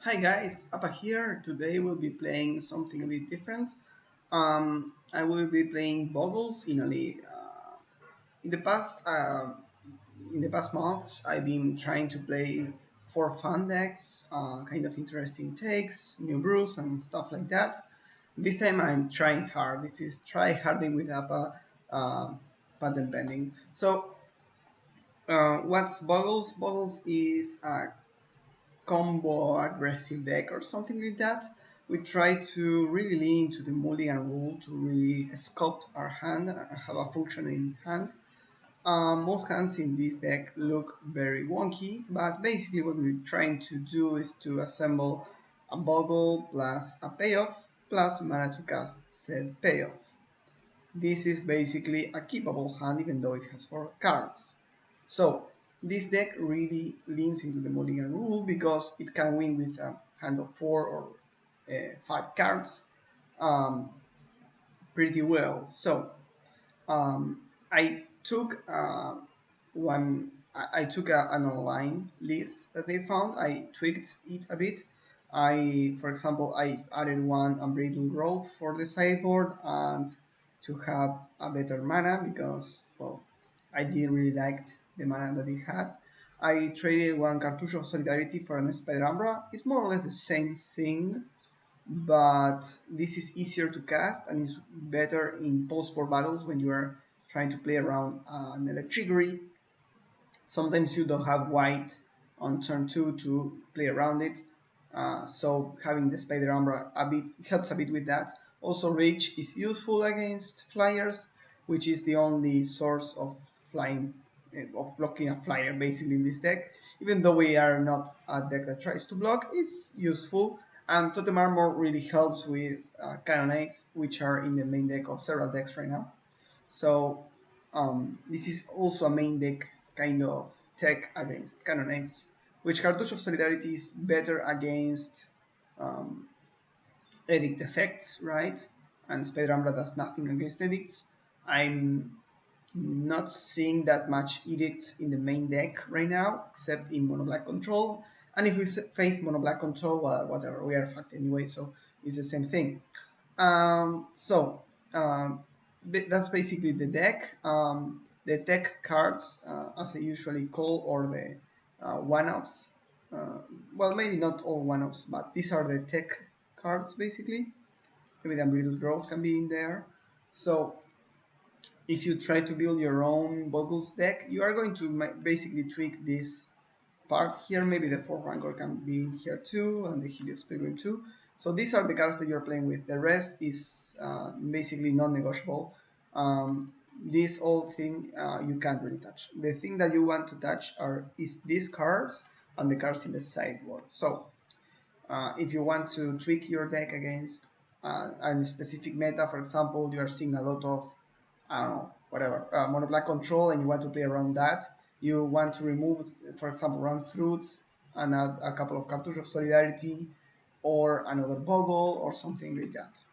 Hi guys, Appa here. Today we'll be playing something a bit different. I will be playing Bogles in a league. In the past, months, I've been trying to play for fun decks, kind of interesting takes, new brews, and stuff like that. This time I'm trying hard. This is Tryharding with Appa patent pending. So, what's Bogles? Bogles is a combo aggressive deck or something like that. We try to really lean into the mulligan rule to really sculpt our hand and have a functioning hand. Most hands in this deck look very wonky, but basically what we're trying to do is to assemble a Bogle plus a payoff plus mana to cast said payoff. This is basically a keepable hand even though it has 4 cards. So this deck really leans into the mulligan rule because it can win with a hand of 4 or 5 cards pretty well. So I took an online list that they found. I tweaked it a bit. For example, I added one unbreakable growth for the sideboard and to have a better mana because, well, I didn't really like the mana that it had. I traded one Cartouche of Solidarity for an Spider Umbra. It's more or less the same thing, but this is easier to cast and is better in post-board battles when you are trying to play around an Electricity. Sometimes you don't have white on turn 2 to play around it, so having the Spider Umbra helps a bit with that. Also, Reach is useful against flyers, which is the only source of flying, of blocking a flyer basically in this deck. Even though we are not a deck that tries to block, it's useful. And Totem Armor really helps with Cannonades, which are in the main deck of several decks right now. So this is also a main deck kind of tech against Cannonades, which Cartouche of Solidarity is better against um, edict effects, right? And Spider Umbra does nothing against edicts. I'm not seeing that much edicts in the main deck right now, except in Mono Black Control. And if we face Mono Black Control, well, whatever, we are fucked anyway, so it's the same thing. So that's basically the deck. The tech cards, as I usually call, or the one-offs. Well, maybe not all one-offs, but these are the tech cards basically. Maybe the Unbridled Growth can be in there. So if you try to build your own Bogles deck, you are going to basically tweak this part here. Maybe the 4 Rancor can be in here too, and the Helios Pilgrim too. So these are the cards that you're playing with. The rest is basically non-negotiable. This whole thing you can't really touch. The thing that you want to touch is these cards and the cards in the sideboard. So if you want to tweak your deck against a specific meta, for example, you are seeing a lot of, I don't know, whatever, Mono Black Control, and you want to play around that, you want to remove, for example, Run Fruits and add a couple of Cartouche of Solidarity or another Bogle or something like that.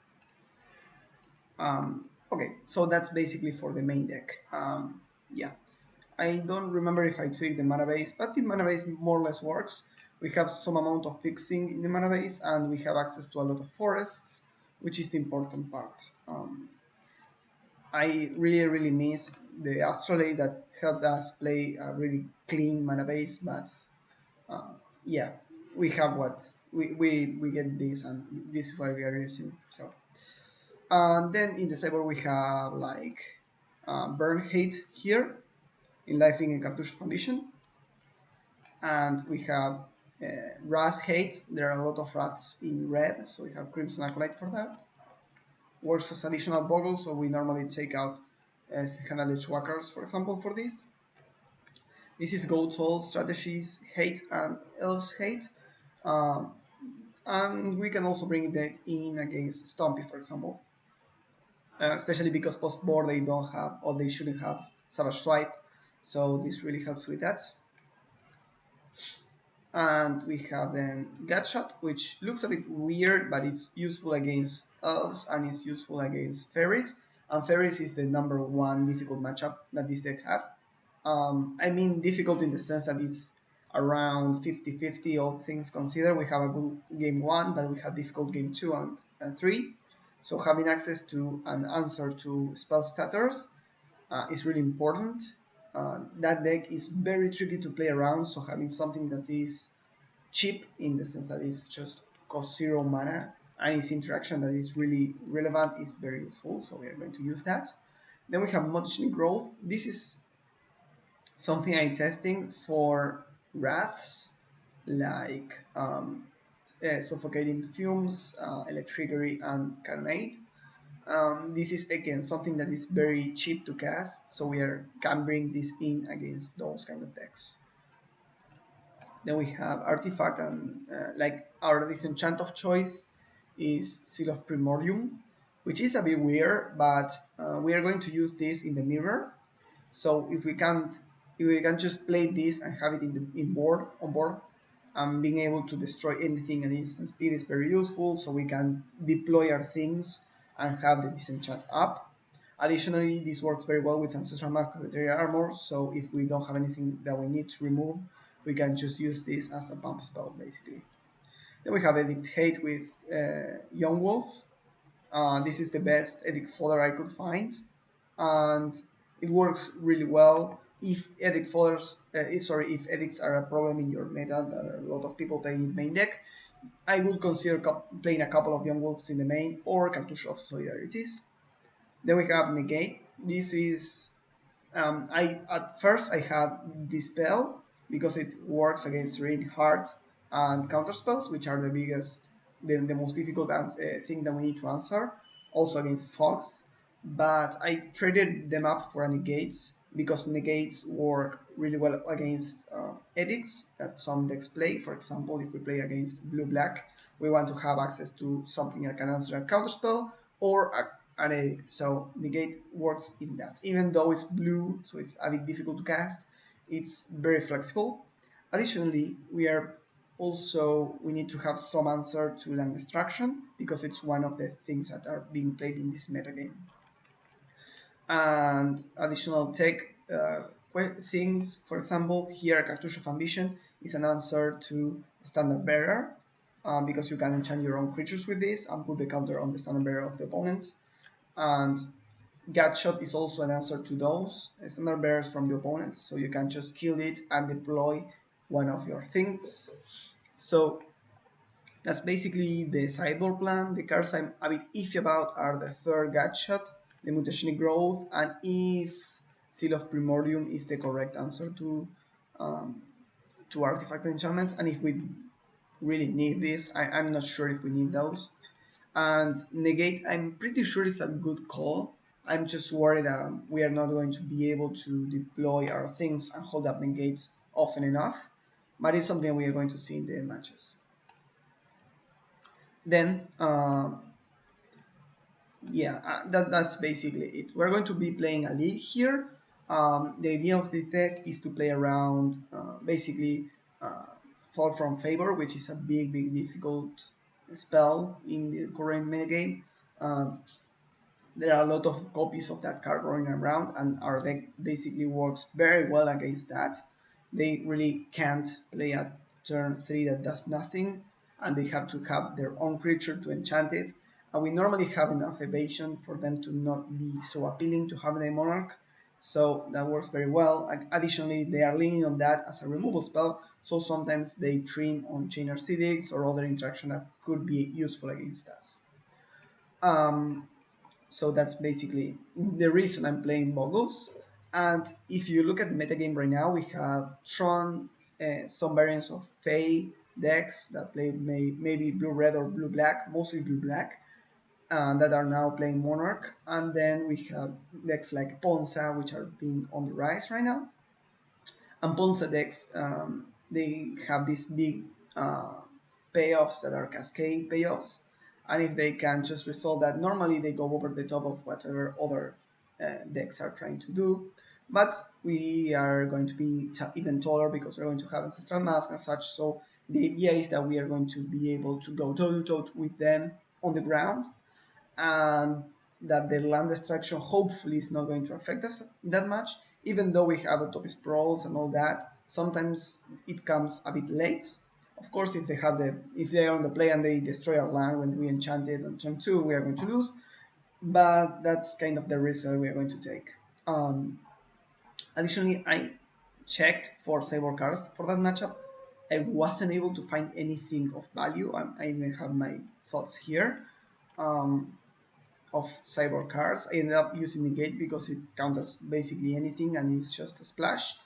Okay, so that's basically for the main deck. Yeah, I don't remember if I tweaked the mana base, but the mana base more or less works. We have some amount of fixing in the mana base, and we have access to a lot of forests, which is the important part. I really miss the Astrolabe that helped us play a really clean mana base, but yeah, we have what we get this, and this is what we are using. So then in the sideboard we have like Burn Hate here in Lifelink and Cartouche Foundation, and we have Wrath Hate. There are a lot of Wraths in red, so we have Crimson Acolyte for that. Works as additional Boggle, so we normally take out Handle Edgewalkers, for example, for this. This is Go Tall Strategies Hate and Else Hate. And we can also bring that in against Stompy, for example. Especially because post-board they don't have, or they shouldn't have, Savage Swipe. So this really helps with that. And we have then Gutshot, which looks a bit weird, but it's useful against Elves and it's useful against Fairies. And Fairies is the #1 difficult matchup that this deck has. I mean difficult in the sense that it's around 50-50, all things considered. We have a good game 1, but we have difficult game 2 and 3. So having access to an answer to spell stutters is really important. That deck is very tricky to play around, so having something that is cheap in the sense that it's just cost 0 mana and its interaction that is really relevant is very useful, so we are going to use that. Then we have mutagen growth. This is something I'm testing for wraths like suffocating fumes, electricity, and carnate. This is again something that is very cheap to cast, so can bring this in against those kind of decks. Then we have artifact, and like our disenchant of choice is Seal of Primordium, which is a bit weird, but we are going to use this in the mirror. So if we can just play this and have it on board, being able to destroy anything at instant speed is very useful. So we can deploy our things and have the disenchant up. Additionally, this works very well with Ancestral Mask Legendary Armor. So if we don't have anything that we need to remove, we can just use this as a bump spell basically. Then we have Edict Hate with Young Wolf. This is the best Edict fodder I could find, and it works really well. If edicts are a problem in your meta, there are a lot of people playing main deck, I would consider playing a couple of Young Wolves in the main or Cartouche of Solidarities. Then we have Negate. This is at first I had Dispel because it works against Rain Heart and counterspells, which are the most difficult thing that we need to answer. Also against Fogs, but I traded them up for Negates because Negates work really well against edicts that some decks play. For example, if we play against Blue-Black, we want to have access to something that can answer a counterspell or an edict. So Negate works in that. Even though it's blue, so it's a bit difficult to cast, it's very flexible. Additionally, we need to have some answer to land destruction because it's one of the things that are being played in this metagame. And additional tech things, for example, here Cartouche of Ambition is an answer to Standard Bearer because you can enchant your own creatures with this and put the counter on the Standard Bearer of the opponent. And Gutshot is also an answer to those Standard Bearers from the opponent, so you can just kill it and deploy one of your things. So that's basically the sideboard plan. The cards I'm a bit iffy about are the third Gutshot, the Mutationic Growth, and if Seal of Primordium is the correct answer to artifact enchantments, and if we really need this. I'm not sure if we need those. And Negate, I'm pretty sure it's a good call. I'm just worried that we are not going to be able to deploy our things and hold up Negate often enough, but it's something we are going to see in the matches. Then that's basically it. We're going to be playing a league here. The idea of the deck is to play around basically Fall from Favor, which is a big difficult spell in the current metagame. There are a lot of copies of that card running around, and our deck basically works very well against that. They really can't play a turn 3 that does nothing, and they have to have their own creature to enchant it. And we normally have enough evasion for them to not be so appealing to have the Monarch, so that works very well. Additionally, they are leaning on that as a removal spell, so sometimes they trim on Chain Arcidics or other interaction that could be useful against us. So that's basically the reason I'm playing Bogles. And if you look at the metagame right now, we have Tron, some variants of Fey decks that play maybe blue-red or blue-black, mostly blue-black, that are now playing Monarch. And then we have decks like Ponza, which are being on the rise right now. And Ponza decks, they have these big payoffs that are cascade payoffs. And if they can just resolve that, normally they go over the top of whatever other decks are trying to do. But we are going to be even taller because we're going to have Ancestral Mask and such. So the idea is that we are going to be able to go toe-to-toe with them on the ground, and that the land destruction hopefully is not going to affect us that much, even though we have Utopia Sprawls and all that. Sometimes it comes a bit late. Of course, if they are on the play and they destroy our land when we enchant it on turn 2, we are going to lose. But that's kind of the risk that we are going to take. Additionally, I checked for cyborg cards for that matchup. I wasn't able to find anything of value. I even have my thoughts here of cyborg cards. I ended up using negate because it counters basically anything and it's just a splash.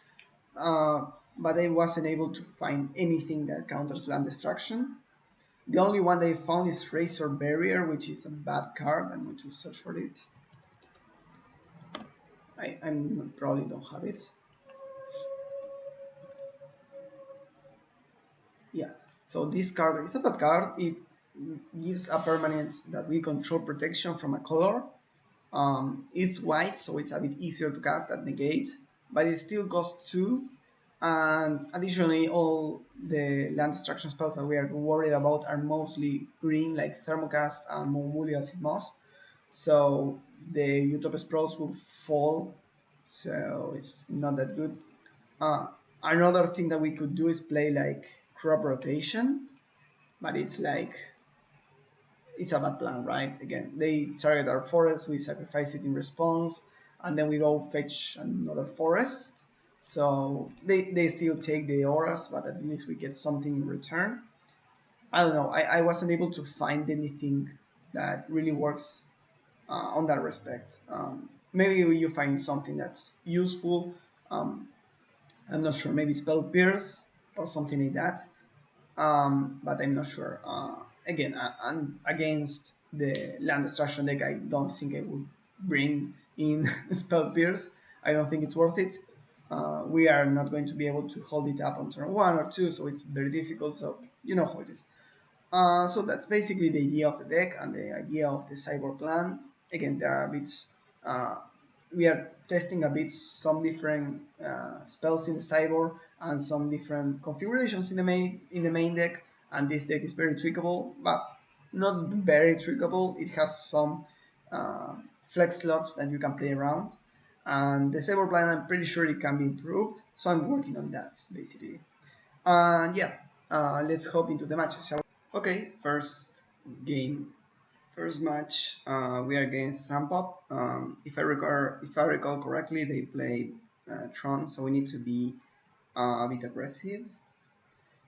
But I wasn't able to find anything that counters land destruction. The only one that I found is Razor Barrier, which is a bad card. I'm going to search for it. I probably don't have it. Yeah, so this card is a bad card. It gives a permanent that we control protection from a color. It's white, so it's a bit easier to cast at negate, but it still costs 2. And additionally, all the land destruction spells that we are worried about are mostly green, like Thermocast and Mongolia Acid Moss. So the Utopia Sprouts will fall, so it's not that good. Another thing that we could do is play like crop rotation, but it's like it's a bad plan, right? Again, they target our forest, we sacrifice it in response, and then we go fetch another forest. So they still take the auras, but at least we get something in return. I don't know. I wasn't able to find anything that really works on that respect. Maybe you find something that's useful. I'm not sure. Maybe Spell Pierce or something like that. But I'm not sure. Again, I'm against the land destruction deck. I don't think I would bring in Spell Pierce. I don't think it's worth it. We are not going to be able to hold it up on turn 1 or 2, so it's very difficult. So you know how it is. So that's basically the idea of the deck and the idea of the cyborg plan. Again, there are a bit. We are testing a bit some different spells in the cyborg and some different configurations in the main deck. And this deck is very trickable, but not very trickable. It has some flex slots that you can play around. And the cyborg plan, I'm pretty sure it can be improved. So I'm working on that basically. And yeah, let's hop into the matches, shall we? Okay, first game, first match. We are against Sampop. If I recall correctly, they play Tron, so we need to be a bit aggressive.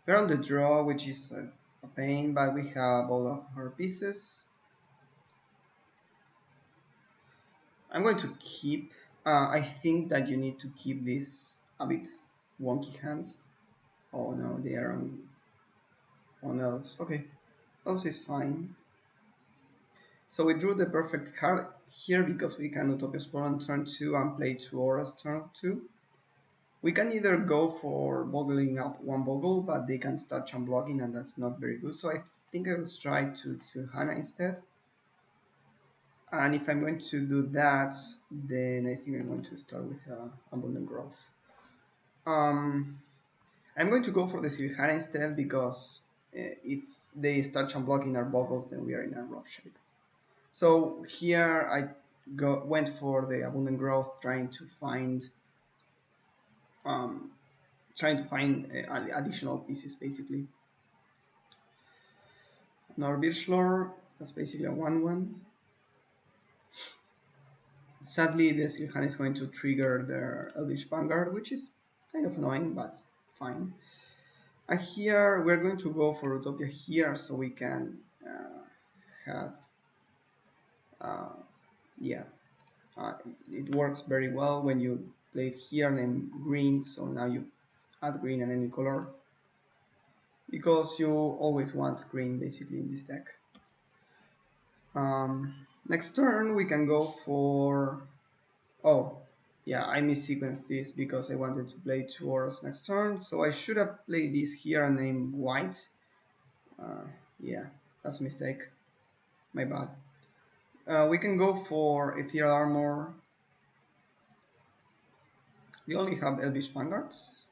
We're on the draw, which is a pain, but we have all of our pieces. I'm going to keep. I think that you need to keep this a bit wonky hands. Oh no, they are on else. Okay, else is fine. So we drew the perfect card here because we can Utopia Spore on turn 2 and play 2 auras turn 2. We can either go for boggling up one Bogle, but they can start chump blocking and that's not very good. So I think I will try to Silhana instead. And if I'm going to do that, then I think I'm going to start with Abundant Growth. I'm going to go for the Silhana instead because if they start chump blocking our Bogles, then we are in a rough shape. So here I went for the Abundant Growth, trying to find additional pieces, basically. Norbirchlor, that's basically a 1/1. Sadly, the Silhan is going to trigger their Elvish Vanguard, which is kind of annoying, but fine. And here we're going to go for Utopia here, so we can have it works very well when you play it here and green, so now you add green and any color because you always want green basically in this deck. Next turn we can go for, oh yeah, I missequenced this because I wanted to play 2 auras next turn, so I should have played this here and named white. Yeah, that's a mistake, my bad. We can go for Ethereal Armor. We only have Elvish Vanguards.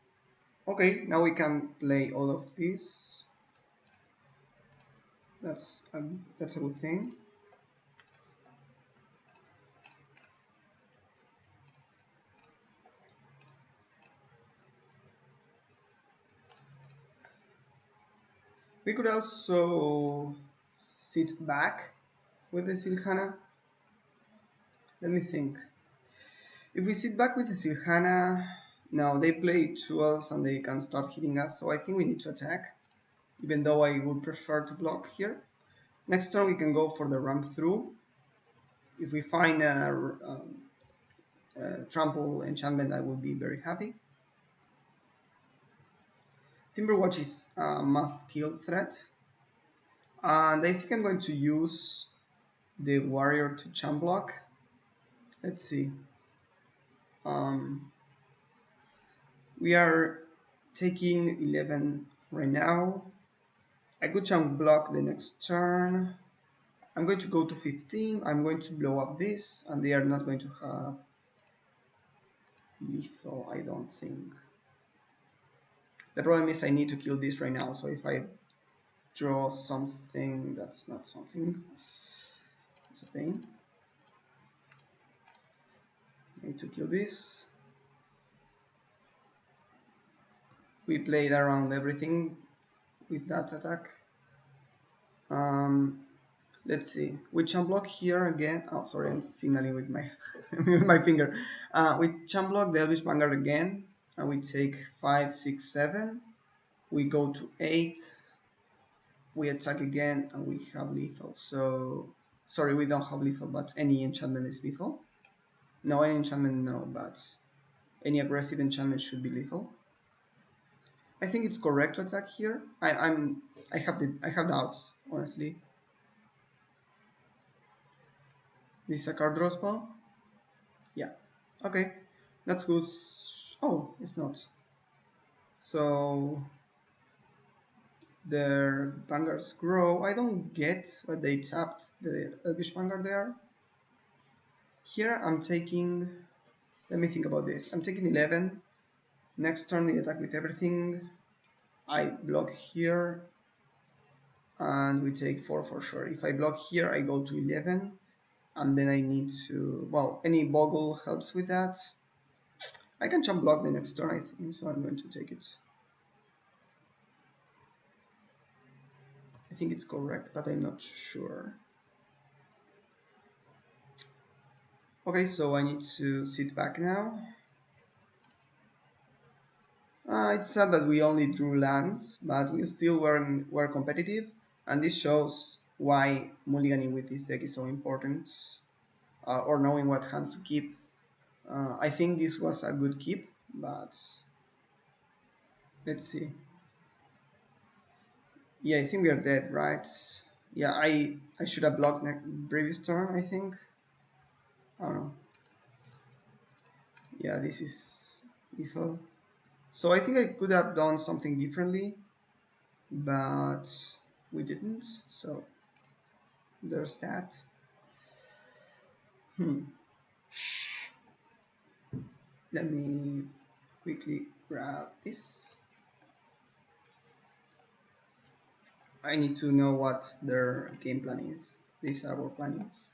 Okay, now we can play all of these. That's a good thing. We could also sit back with the Silhana. Let me think. If we sit back with the Silhana, no, they play 2 elves and they can start hitting us, so I think we need to attack, even though I would prefer to block here. Next turn we can go for the ramp through. If we find a trample enchantment, I will be very happy. Timberwatch is a must kill threat, and I think I'm going to use the warrior to champ block. Let's see. We are taking 11 right now. I could champ block the next turn. I'm going to go to 15. I'm going to blow up this, and they are not going to have lethal, I don't think. The problem is I need to kill this right now, so if I draw something that's not something, it's a pain. I need to kill this. We played around everything with that attack. Let's see. We champ block here again. Oh, sorry, I'm signaling with my with my finger. We champ block the Elvish Vanguard again, and we take 5, 6, 7. We go to 8. We attack again, and we have lethal. So, sorry, we don't have lethal, but any enchantment is lethal. No, any enchantment, no, but any aggressive enchantment should be lethal. I think it's correct to attack here. I have doubts, honestly. This is a card draw spell? Yeah. Okay. That's good. Oh, it's not. So their vanguards grow. I don't get what they tapped the Elvish Vanguard there. Here I'm taking, let me think about this. I'm taking 11. Next turn they attack with everything. I block here and we take 4 for sure. If I block here I go to 11 and then I need to, well, any Bogle helps with that. I can jump block the next turn I think, so I'm going to take it. I think it's correct, but I'm not sure. Okay, so I need to sit back now. It's sad that we only drew lands, but we still were competitive, and this shows why mulliganing with this deck is so important, or knowing what hands to keep. I think this was a good keep, but let's see. Yeah, I think we are dead, right? Yeah, I should have blocked previous turn, I think. I don't know. Yeah, this is lethal. So I think I could have done something differently, but we didn't, so there's that. Let me quickly grab this. I need to know what their game plan is. These are our plannings.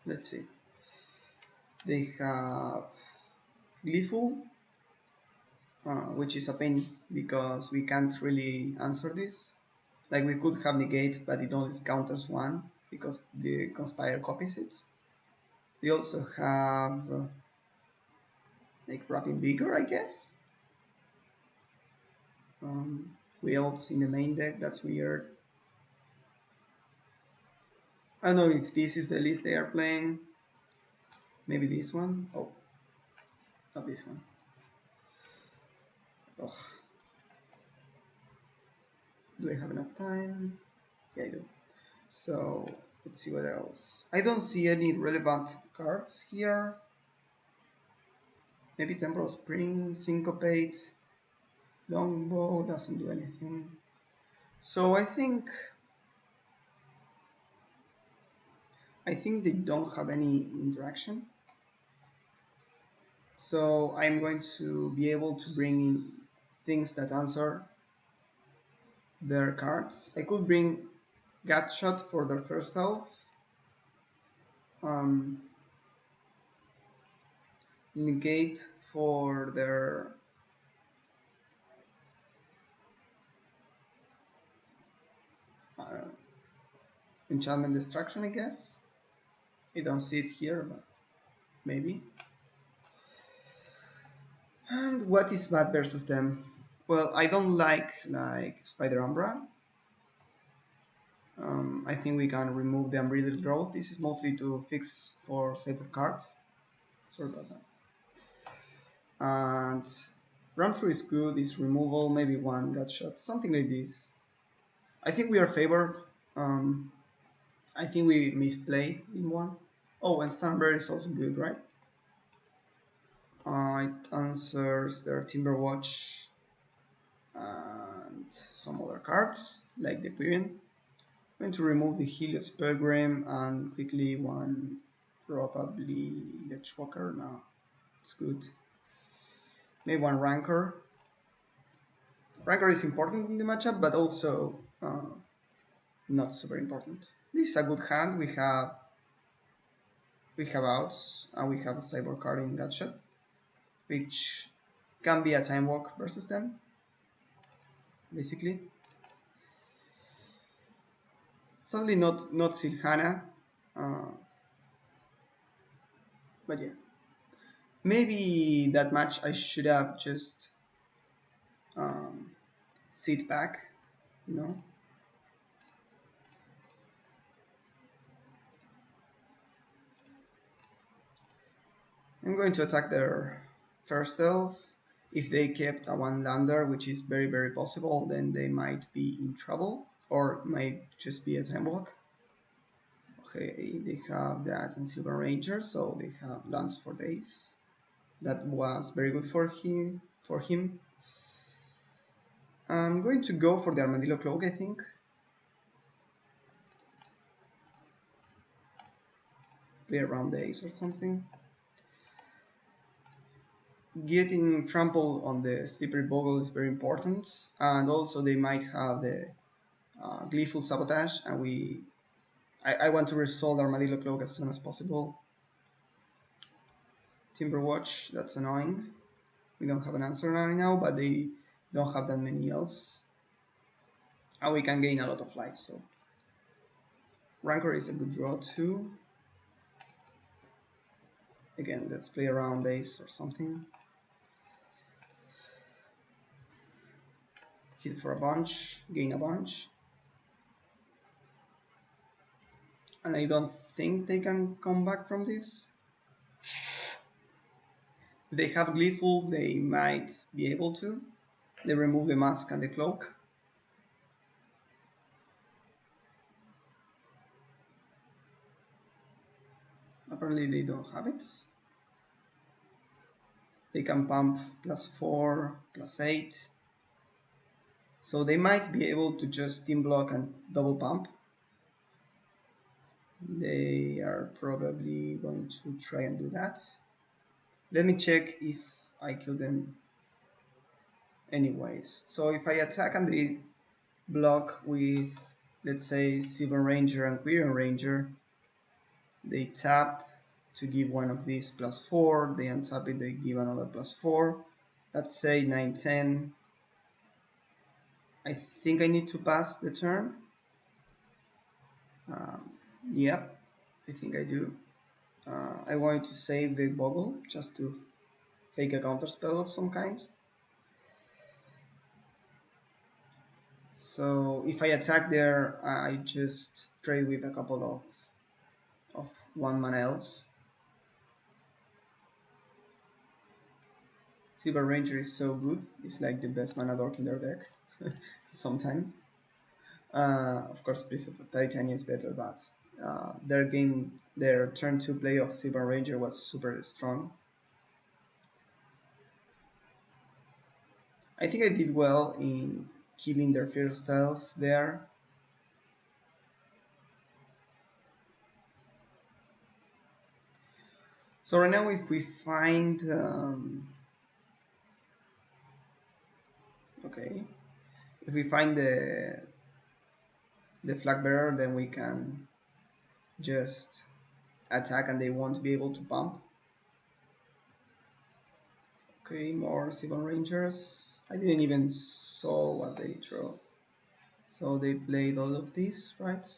Let's see. They have Gleeful, which is a pain because we can't really answer this. Like we could have Negate, but it only counters 1 because the Conspire copies it. We also have like Rapid Vigor, I guess. Wields in the main deck, that's weird. I don't know if this is the list they are playing. Maybe this one. Oh, not this one. Ugh. Do I have enough time? Yeah, I do. So let's see what else. I don't see any relevant cards here. Maybe Temporal Spring, Syncopate, Longbow doesn't do anything. So I think they don't have any interaction. So I'm going to be able to bring in things that answer their cards. I could bring Gutshot for their first elf. Negate for their enchantment destruction, I guess. I don't see it here, but maybe. And what is bad versus them? Well, I don't like Spider Umbra. I think we can remove the Unbreathed Growth. This is mostly to fix for safer cards. Sorry about that. And run through is good, is removal, maybe one gut shot, something like this. I think we are favored. I think we misplayed in one. Oh, and Stanberry is also good, right? It answers their Timberwatch and some other cards, like the Quirion. I'm going to remove the Helios Pilgrim and quickly one, probably Lechwalker. No, it's good. Maybe one Rancor. Rancor is important in the matchup, but also not super important. This is a good hand. We have outs and we have a cyborg card in Gutshot, which can be a time walk versus them, basically. Sadly, not Silhana, but yeah. Maybe that match I should have just sit back, you know. I'm going to attack their first elf. If they kept a one lander, which is very, very possible, then they might be in trouble, or might just be a time walk. Okay, they have that and Silver Ranger, so they have lands for days. That was very good for him. I'm going to go for the Armadillo Cloak, I think. Play around days or something. Getting trampled on the slippery Bogle is very important, and also they might have the Gleeful Sabotage, and I want to resolve Armadillo Cloak as soon as possible. Timberwatch, that's annoying. We don't have an answer right now, but they don't have that many else. And we can gain a lot of life, so Rancor is a good draw too. Again, let's play around Ace or something. Hit for a bunch, gain a bunch. And I don't think they can come back from this. If they have Gleeful, they might be able to. They remove the mask and the cloak. Apparently they don't have it. They can pump +4, +8. So they might be able to just team block and double pump. They are probably going to try and do that. Let me check if I kill them anyways. So if I attack and they block with, let's say, Silver Ranger and Quirion Ranger, they tap to give one of these +4, they untap it, they give another +4. Let's say 9, 10. I think I need to pass the turn. Yep, I think I do. I wanted to save the Bogle just to fake a counterspell of some kind. So if I attack there, I just trade with a couple of 1-mana elves. Silver Ranger is so good, it's like the best mana dork in their deck, sometimes. Of course, Priestess of Titania is better, but their turn 2 play of Silver Ranger was super strong. I think I did well in killing their first elf there. So right now, if we find if we find the flag bearer, then we can just attack and they won't be able to pump. Okay, more Silver Rangers. I didn't even saw what they draw. So they played all of these, right?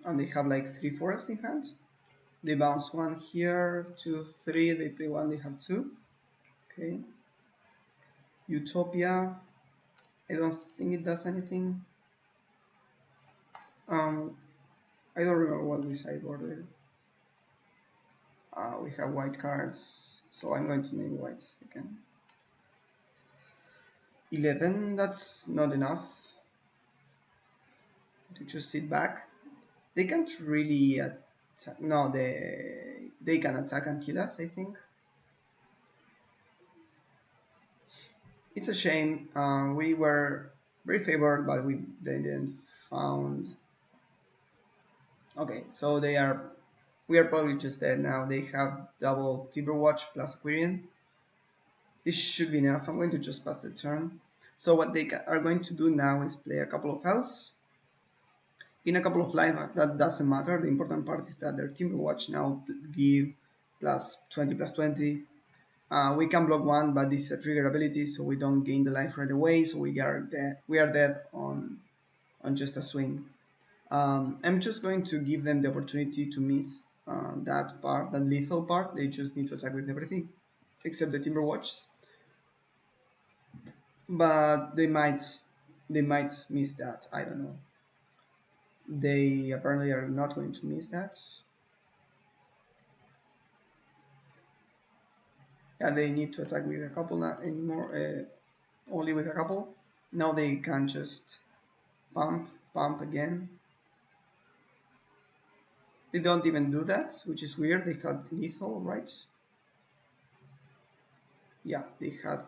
and they have like 3 forests in hand. They bounce 1 here, 2, 3, they play 1, they have 2. Okay. Utopia, I don't think it does anything. I don't remember what we sideboarded. We have white cards, so I'm going to name white again. 11, that's not enough to just sit back. They can't really attack. No, they can attack and kill us, I think. It's a shame. We were very favored, but they didn't found. Okay, so we are probably just dead now. They have double Timberwatch plus Aquarian. This should be enough. I'm going to just pass the turn. So what they are going to do now is play a couple of elves. In a couple of life, that doesn't matter. The important part is that their Timberwatch now give plus 20 plus 20. We can block 1, but this is a trigger ability, so we don't gain the life right away. So we are dead on just a swing. I'm just going to give them the opportunity to miss that part, that lethal part. They just need to attack with everything, except the Timberwatch. But they might miss that. I don't know. They apparently are not going to miss that. Yeah, they need to attack with a couple, not anymore. Only with a couple. Now they can just pump again. They don't even do that, which is weird. They had lethal, right? Yeah, they had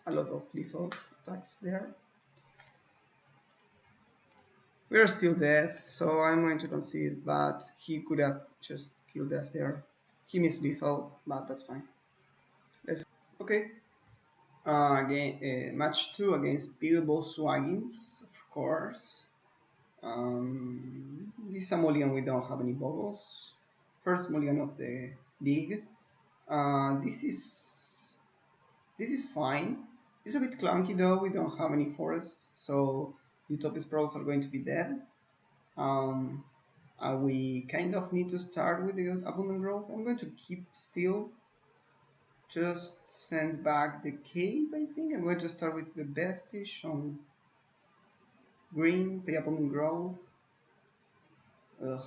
a lot of lethal attacks there. We are still dead, so I'm going to concede, but he could have just killed us there. He missed lethal, but that's fine. Okay. Again, match 2 against Bilbo Swaggins, of course. This is a mulligan, we don't have any Bogles. First mulligan of the league. This is fine. It's a bit clunky though, we don't have any forests, so Utopia Sprawls are going to be dead. We kind of need to start with the Abundant Growth. I'm going to keep still. Just send back the cave, I think. I'm going to start with the Bestish on green, the Abundant Growth. Ugh.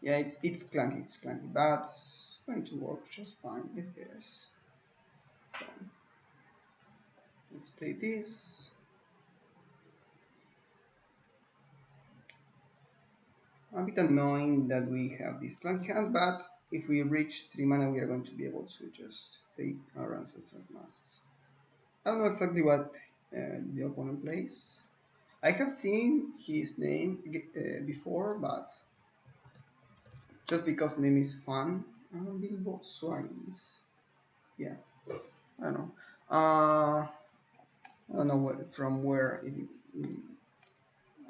Yeah, it's clunky, but it's going to work just fine, I guess. Let's play this. A bit annoying that we have this clunky hand, but if we reach 3 mana, we are going to be able to just take our Ancestral Masks. I don't know exactly what the opponent plays. I have seen his name before, but just because the name is fun. Bilbo Swaggins. Yeah, I don't know. I don't know from where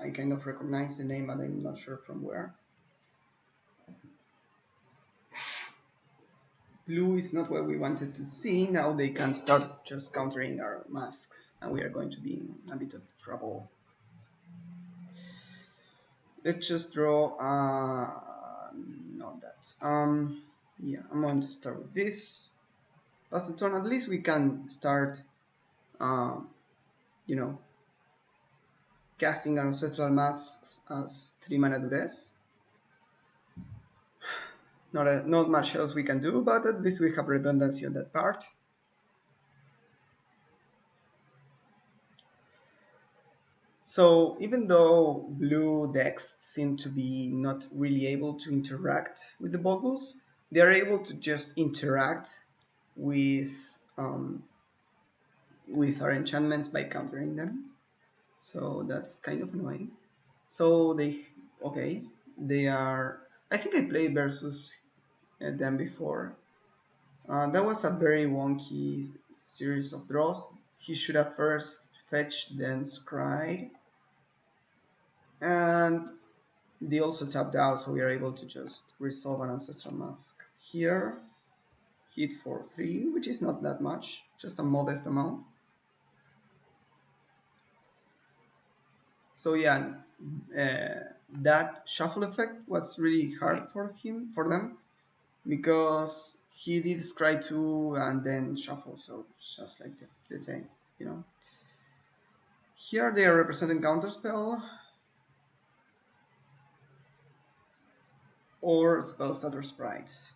I kind of recognize the name, but I'm not sure from where. Blue is not what we wanted to see. Now they can start just countering our masks, and we are going to be in a bit of trouble. Let's just draw. Not that. Yeah, I'm going to start with this. Pass the turn. At least we can start. You know, casting our Ancestral Masks as 3 mana duress. Not much else we can do, but at least we have redundancy on that part. So even though blue decks seem to be not really able to interact with the Bogles, they are able to just interact with our enchantments by countering them. So that's kind of annoying. So they are. I think I played versus them before. That was a very wonky series of draws. He should have first fetched, then scried. And they also tapped out, so we are able to just resolve an Ancestral Mask here. Hit for 3, which is not that much, just a modest amount. So yeah, that shuffle effect was really hard for them, because he did scry 2 and then shuffle, so just like the same, you know. Here they are representing counterspell or spell stutter sprites.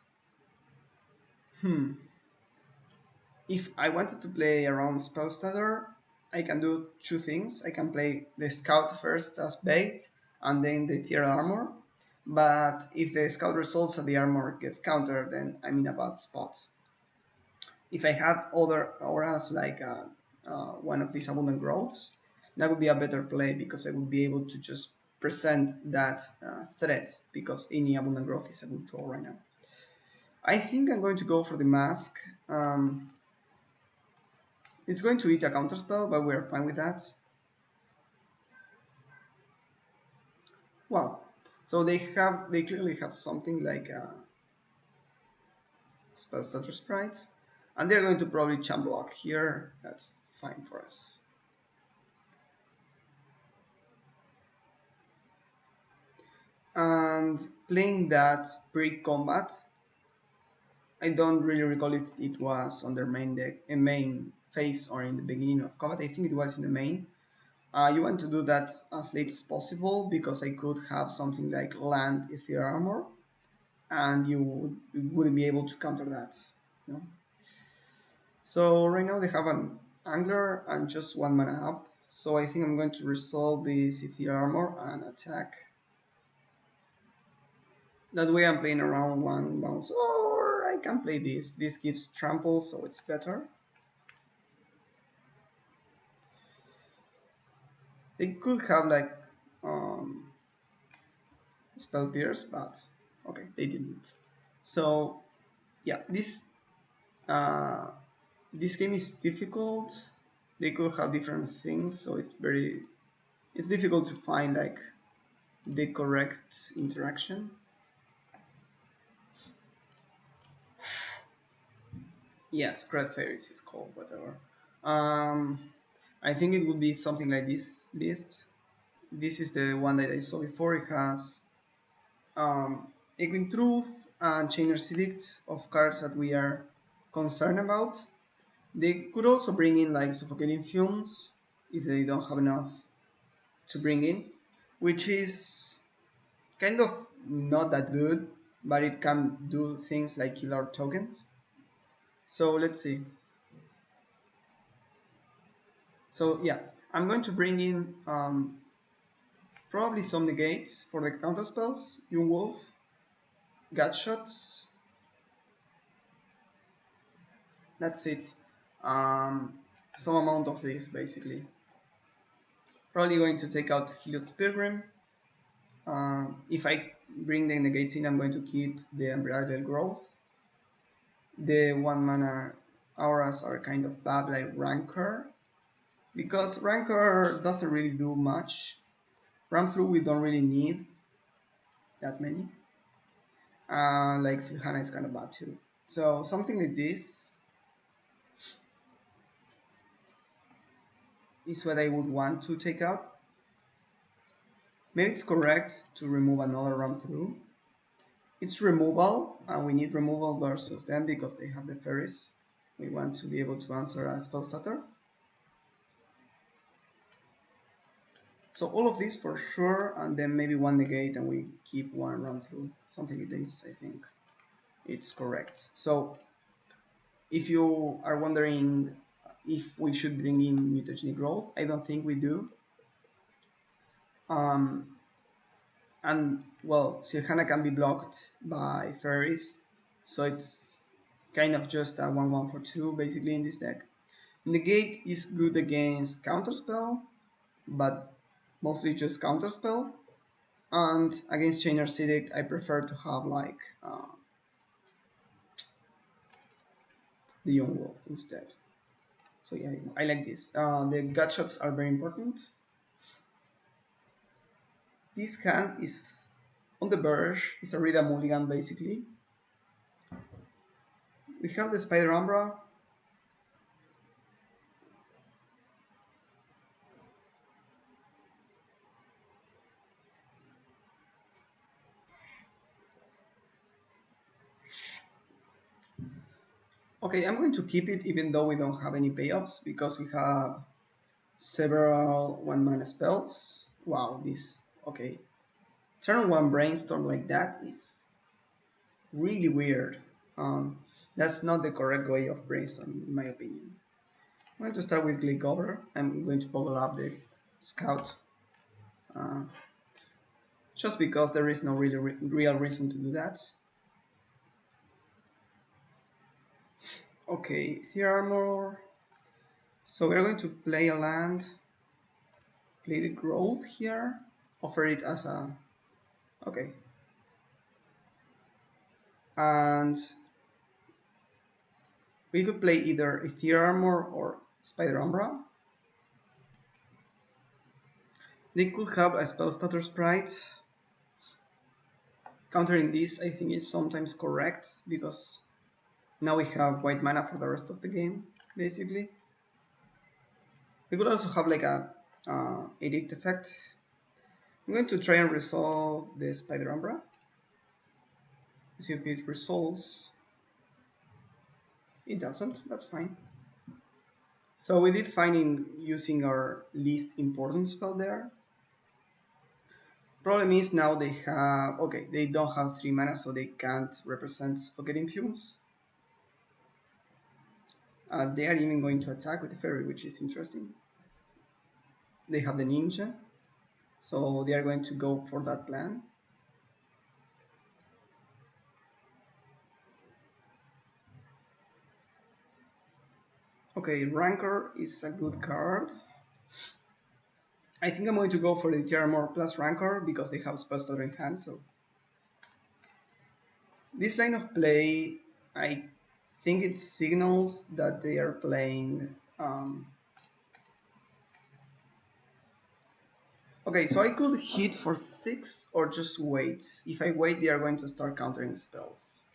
If I wanted to play around spell stutter, I can do two things. I can play the scout first as bait and then the tier armor. But if the scout results and the armor gets countered, then I'm in a bad spot. If I had other auras like one of these abundant growths, that would be a better play, because I would be able to just present that threat, because any abundant growth is a good draw right now. I think I'm going to go for the mask. It's going to eat a counterspell, but we're fine with that. Wow. So they clearly have something like a spell stutter sprite, and they're going to probably champ block here. That's fine for us. And playing that pre-combat, I don't really recall if it was on their main deck, a main phase, or in the beginning of combat. I think it was in the main. You want to do that as late as possible, because I could have something like land Ether Armor, and you wouldn't be able to counter that. You know? So right now they have an Angler and just 1 mana up, so I think I'm going to resolve this Ether Armor and attack. That way I'm playing around 1 bounce, or I can play this. This gives trample, so it's better. They could have like Spell Pierce, but okay, they didn't. So yeah, this game is difficult. They could have different things, so it's difficult to find like the correct interaction. Yes, Crad Fairies is called, whatever. I think it would be something like this list. This is the one that I saw before. It has Echoing Truth and Chainer's Edict of cards that we are concerned about. They could also bring in like Suffocating Fumes if they don't have enough to bring in, which is kind of not that good, but it can do things like kill our tokens. So let's see. So yeah, I'm going to bring in probably some negates for the counter spells. Young Wolf, Gut Shots. That's it. Some amount of this basically. Probably going to take out Heliod's Pilgrim. If I bring the negates in, I'm going to keep the Unbridled Growth. The 1 mana auras are kind of bad, like Rancor, because Rancor doesn't really do much. Run through we don't really need that many. Like Silhana is kind of bad too. So something like this is what I would want to take out. Maybe it's correct to remove another run through. It's removal, and we need removal versus them because they have the fairies. We want to be able to answer a spell stutter. So all of this for sure, and then maybe 1 negate and we keep 1 run through. Something like this, I think. It's correct. So if you are wondering if we should bring in mutagenic growth, I don't think we do. And well, Silhana can be blocked by fairies, so it's kind of just a 1/1 for 2 basically in this deck. Negate is good against counterspell, but mostly just counterspell. And against Chainer's Edict, I prefer to have like the Young Wolf instead. So yeah, I like this. The gut shots are very important. This hand is on the verge. It's a Rita Mulligan basically. We have the Spider Umbra. Okay, I'm going to keep it even though we don't have any payoffs because we have several 1-mana spells. Wow, this, okay. Turn 1 brainstorm like that is really weird. Um, that's not the correct way of brainstorming, in my opinion. I'm going to start with Glee Gobbler. I'm going to bubble up the Scout uh, just because there is no really real reason to do that. Okay, Their Armor. So we're going to play a land, play the Growth here, offer it as a... okay. And we could play either Ether Armor or Spider Umbra. They could have a Spell Stutter Sprite. Countering this, I think, is sometimes correct because now we have white mana for the rest of the game, basically. We could also have like a edict effect. I'm going to try and resolve the Spider Umbra. See if it resolves. It doesn't, that's fine. So we did fine in using our least important spell there. Problem is now they have, okay, they don't have 3 mana, so they can't represent Suffocating Fumes. They are even going to attack with the Fairy, which is interesting. They have the Ninja, so they are going to go for that plan. Okay, Rancor is a good card. I think I'm going to go for the Armor plus Rancor because they have Spell Stutter in hand, so... This line of play, I think it signals that they are playing... okay, so I could hit for 6 or just wait. If I wait, they are going to start countering spells.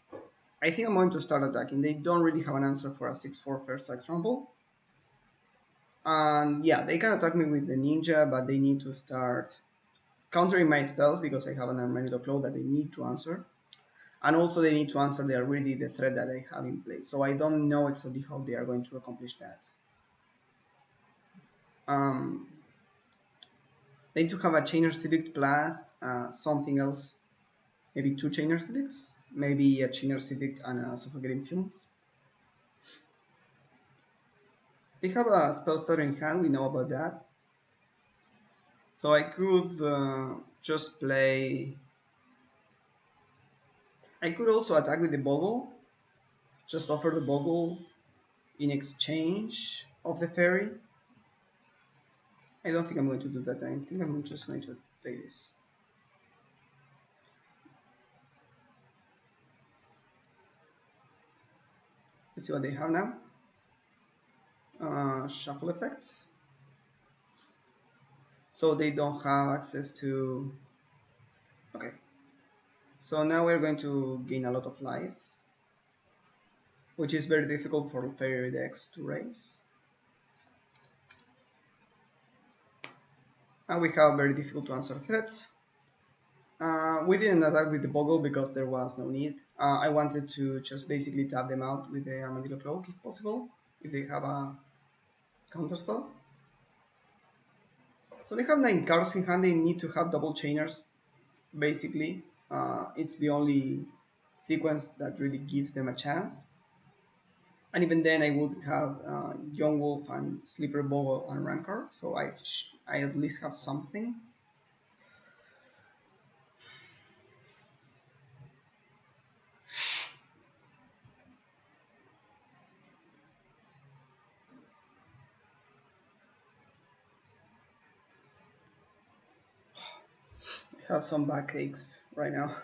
I think I'm going to start attacking. They don't really have an answer for a 6/4 first strike rumble. And yeah, they can attack me with the Ninja, but they need to start countering my spells because I have an Armadillo Claw that they need to answer. And also they need to answer the threat that I have in place. So I don't know exactly how they are going to accomplish that. They need to have a Chainer Select plus something else. Maybe 2 Chainer Selects. Maybe a Chainer Select and a Suffocating Fumes. They have a Spell Stutter in hand, we know about that. So I could just play... I could also attack with the Bogle. Just offer the Bogle in exchange of the Fairy. I don't think I'm going to do that. I think I'm just going to play this. Let's see what they have now. Shuffle effects. So they don't have access to... okay. So now we're going to gain a lot of life, which is very difficult for fairy decks to raise. And we have very difficult to answer threats. We didn't attack with the Bogle because there was no need. I wanted to just basically tap them out with the Armadillo Cloak if possible, if they have a counterspell. So they have 9 cards in hand, they need to have double chainers, basically. It's the only sequence that really gives them a chance. And even then I would have Young Wolf and Sleeper Bogle and Rancor, so I at least have something. I have some backaches right now.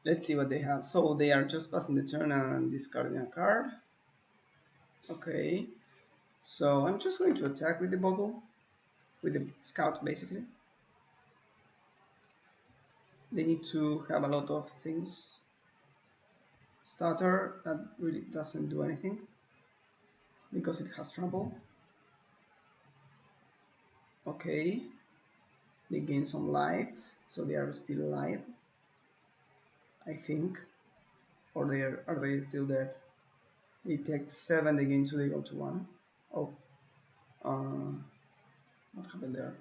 Let's see what they have. So they are just passing the turn and discarding a card. Okay, so I'm just going to attack with the Bogle, with the Scout basically. They need to have a lot of things. Stutter, that really doesn't do anything because it has trouble. Okay, they gain some life, so they are still alive, I think. Or are they still dead? They take 7, they gain 2, they go to 1. Oh, what happened there?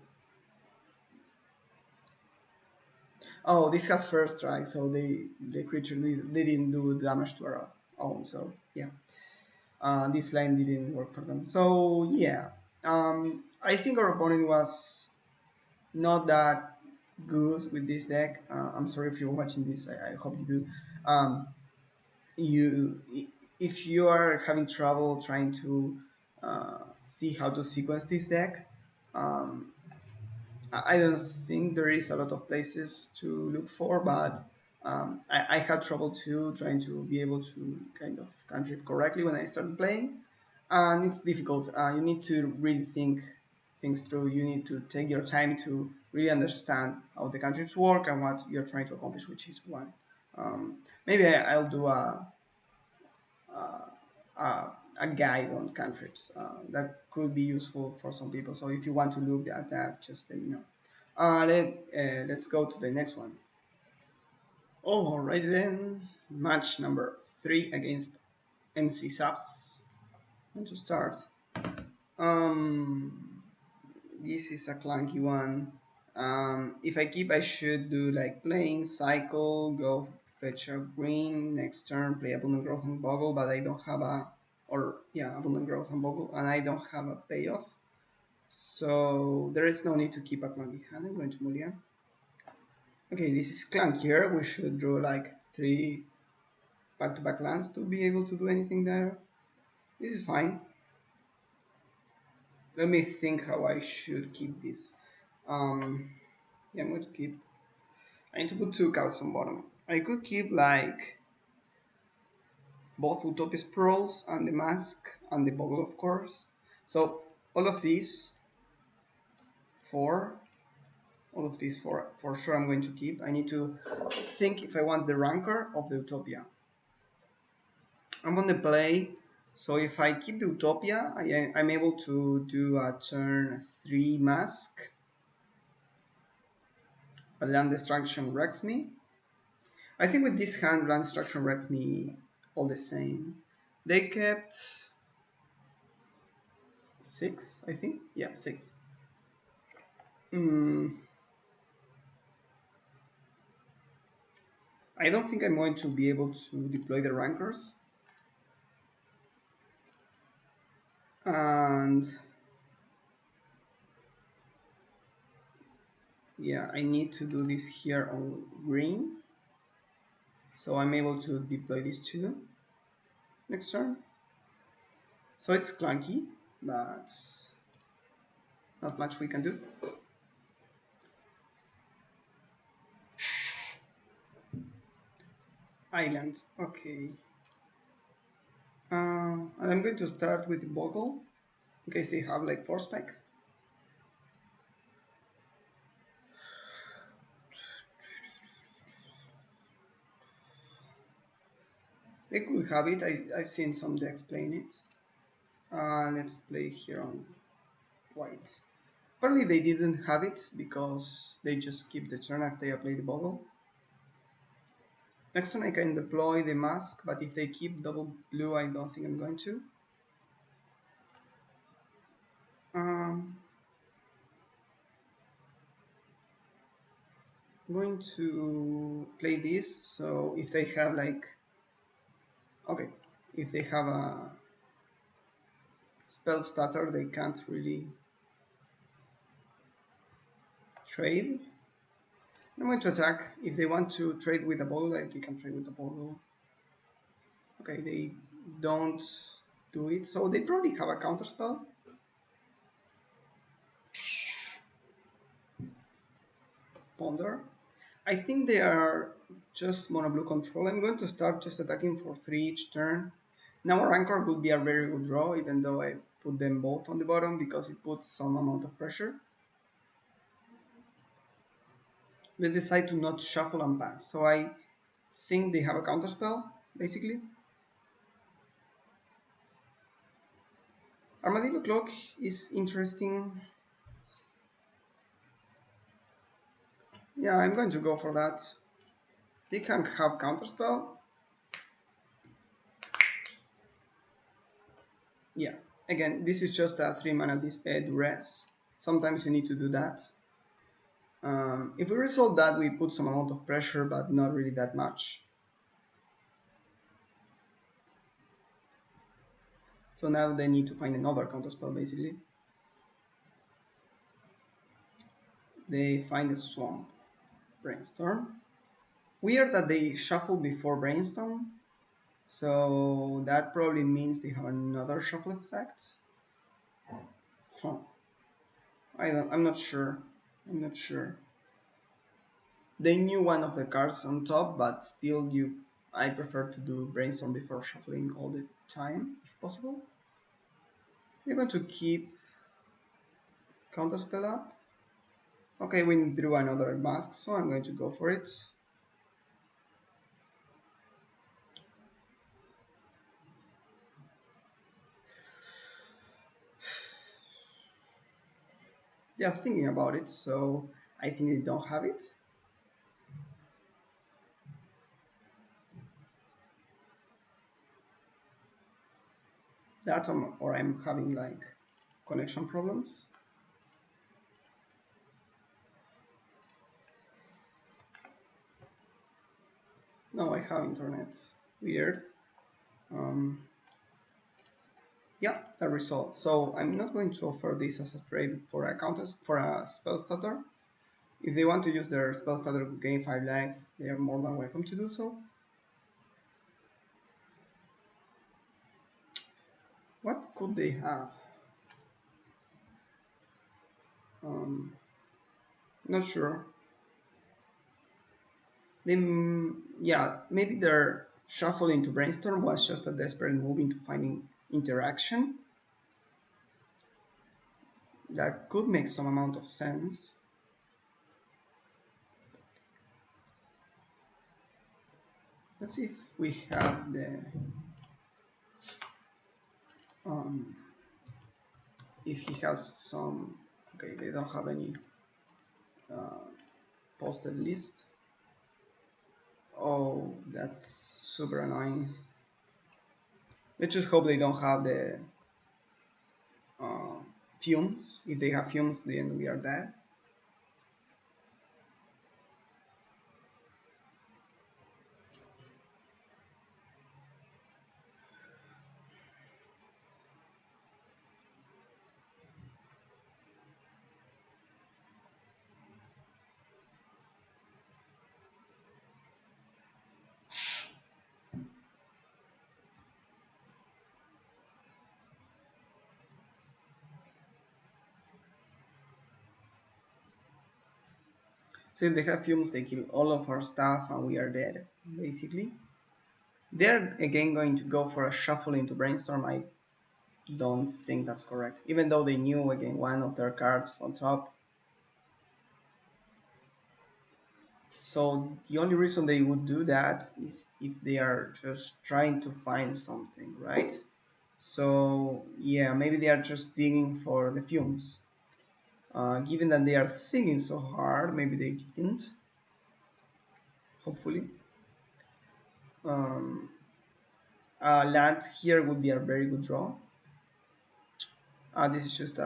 Oh, this has first strike, so the creature they didn't do damage to our own. So yeah, this line didn't work for them. So yeah, I think our opponent was not that good with this deck. I'm sorry if you're watching this. I hope you do. You if you are having trouble trying to see how to sequence this deck, um, I don't think there is a lot of places to look for, but I had trouble too trying to be able to kind of cantrip correctly when I started playing, and it's difficult. You need to really think things through. You need to take your time to really understand how the cantrips work and what you're trying to accomplish with each one. Maybe I'll do a, a guide on cantrips that could be useful for some people. So if you want to look at that, just let me know. Let's go to the next one. Alright then, match number 3 against MC Subs. And to start, um, this is a clunky one. If I keep, I should do like playing, cycle, go fetch a green, next turn play abundant growth and Bogle, but I don't have abundant growth and Bogle, and I don't have a payoff. So there is no need to keep a clunky hand. I'm going to Mulligan. Okay, this is clunkier. We should draw like 3 back-to-back lands to be able to do anything there. This is fine. Let me think how I should keep this. Yeah, I'm going to keep. I need to put 2 cards on bottom. I could keep like both Utopia's Pearls and the Mask and the Bogle, of course. So all of these 4, for sure I'm going to keep. I need to think if I want the Rancor of the Utopia. I'm going to play, so if I keep the Utopia, I'm able to do a turn 3 Mask. But Land Destruction wrecks me. I think with this hand, Land Destruction wrecks me all the same. They kept 6, I think. Yeah, 6. I don't think I'm going to be able to deploy the Rancors. And yeah, I need to do this here on green. So I'm able to deploy these 2 next turn. So it's clunky, but not much we can do. Island, okay. And I'm going to start with the Bogle, in case they have like 4 spec. They could have it, I've seen some decks playing it. Let's play here on white. Apparently they didn't have it because they just skip the turn after they apply the Bogle. Next turn I can deploy the Mask, but if they keep double blue, I don't think I'm going to. I'm going to play this, so if they have like, okay, if they have a spell stutter, they can't really trade. I'm going to attack. If they want to trade with a Bogle, like you can trade with a Bogle. Okay, they don't do it, so they probably have a counterspell. Ponder. I think they are just mono blue control. I'm going to start just attacking for 3 each turn. Now a Rancor would be a very good draw, even though I put them both on the bottom because it puts some amount of pressure. They decide to not shuffle and pass, so I think they have a counterspell, basically. Armadillo Cloak is interesting. Yeah, I'm going to go for that. They can have counterspell. Yeah, again, this is just a 3 mana duress. Sometimes you need to do that. If we resolve that, we put some amount of pressure, but not really that much. So now they need to find another counterspell, basically. They find a swamp. Brainstorm. Weird that they shuffle before Brainstorm. So that probably means they have another shuffle effect. Huh. I'm not sure. I'm not sure. They knew one of the cards on top, but still I prefer to do Brainstorm before shuffling all the time, if possible. They're going to keep Counterspell up. Okay, we drew another mask, so I'm going to go for it. They are thinking about it, so I think they don't have it. That or I'm having like connection problems. No, I have internet. Weird. Yeah, the result. So I'm not going to offer this as a trade for a spell starter. If they want to use their spell starter to gain 5 life, they are more than welcome to do so. What could they have? Not sure. Yeah, maybe their shuffle into Brainstorm was just a desperate move into finding interaction. That could make some amount of sense. Let's see if we have the if he has some. Okay, they don't have any posted list. Oh, that's super annoying. Let's just hope they don't have the fumes. If they have fumes, then we are dead. So if they have fumes, they kill all of our stuff and we are dead, basically. They're again going to go for a shuffle into Brainstorm. I don't think that's correct. Even though they knew again one of their cards on top. So the only reason they would do that is if they are just trying to find something, right? So yeah, maybe they are just digging for the fumes. Given that they are thinking so hard, maybe they didn't. Hopefully. Land here would be a very good draw. This is just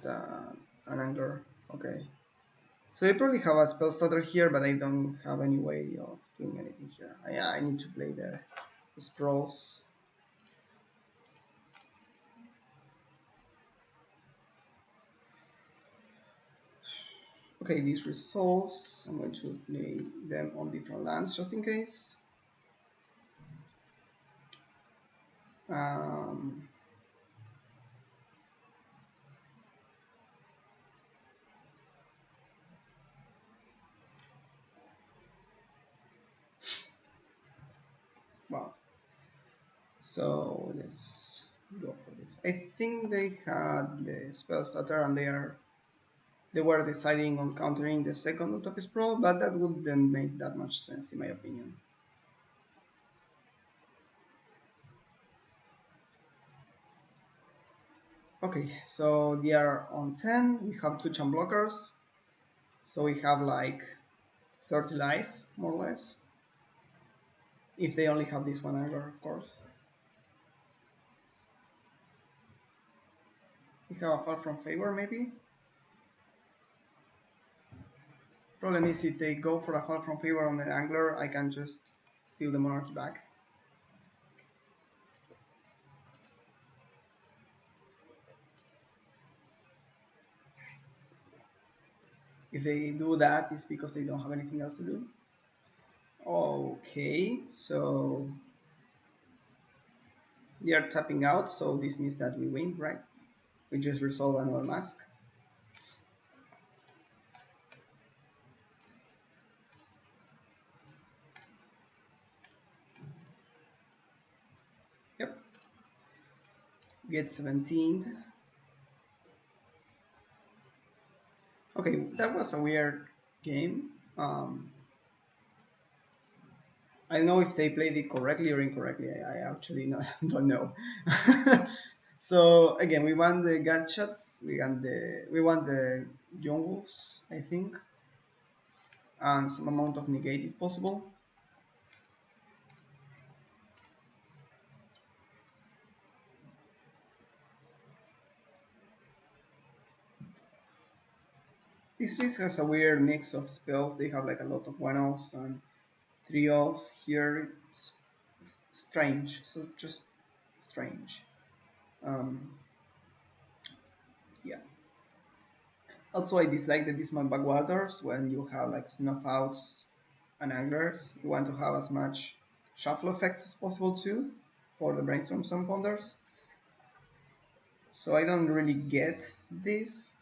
an angler. Okay. So they probably have a spell starter here, but I don't have any way of doing anything here. I need to play the sprawls. Okay, these results, I'm going to play them on different lands just in case. Wow. So let's go for this. I think they had the spell starter and they were deciding on countering the second Utopia Sprawl, but that wouldn't make that much sense in my opinion. Okay, so they are on 10, we have 2 charm blockers, so we have like 30 life, more or less. If they only have this one angler, of course. They have a fall from favor, maybe? Problem is, if they go for a fall from favor on their angler, I can just steal the monarchy back. If they do that, it's because they don't have anything else to do. Okay, so they are tapping out, so this means that we win, right? We just resolve another mask. Yep. Get 17th. Okay, that was a weird game. I don't know if they played it correctly or incorrectly. I actually don't know. So again, we won the gut shots. We won the young wolves, I think, and some amount of negate if possible. This list has a weird mix of spells. They have like a lot of 1-offs and 3-offs here. It's strange. So just strange. Yeah. Also, I dislike the Dismal Backwaters when you have like snuff outs and anglers. You want to have as much shuffle effects as possible too for the brainstorm sun ponders. So I don't really get this.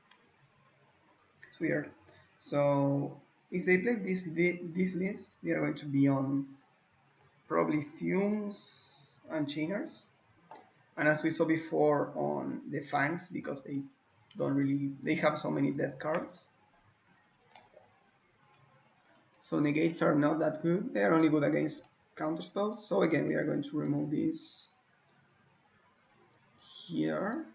It's weird. So if they play this list, they are going to be on probably fumes and chainers. And as we saw before on the fangs, because they have so many dead cards. So negates are not that good. They are only good against counter spells. So again, we are going to remove this here.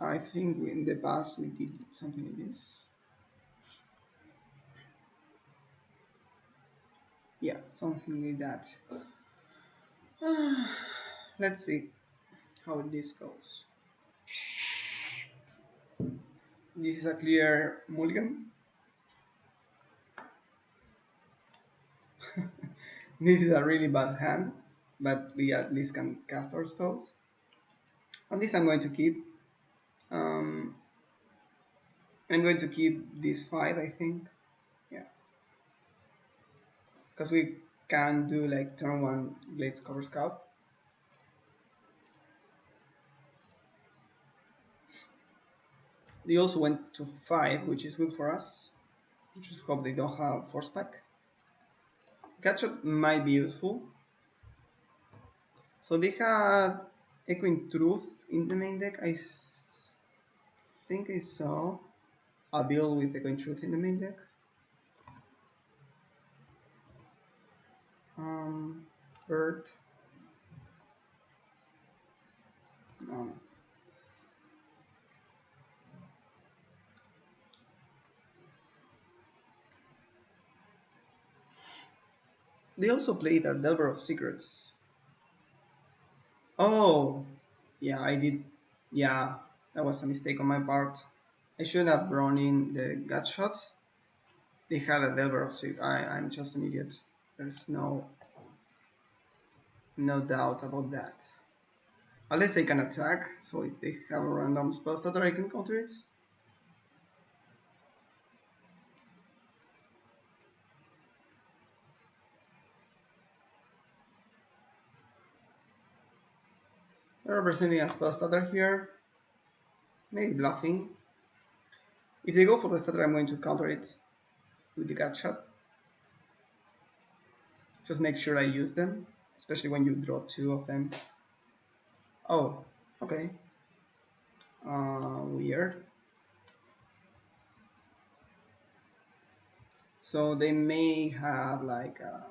I think in the past we did something like this. Yeah, something like that. Let's see how this goes. This is a clear mulligan. This is a really bad hand, but we at least can cast our spells. And this I'm going to keep. I'm going to keep this 5, I think. Yeah. Because we can do like turn 1 Blades Cover Scout. They also went to 5, which is good for us. Just hope they don't have Force Pack. Catch-up might be useful. So they had Echoing Truth in the main deck. I think I saw a build with Echoing Truth in the main deck. Bird. No. They also played a Delver of Secrets. Oh, yeah, I did. Yeah, that was a mistake on my part. I should have run in the gut shots. They had a Delver of Secrets. I'm just an idiot. There's no doubt about that. Unless I can attack, so if they have a random spell starter, I can counter it. They're representing a spell starter here. Maybe bluffing. If they go for the starter, I'm going to counter it with the gut shot. Just make sure I use them, especially when you draw 2 of them. Oh, okay. Weird. So they may have like a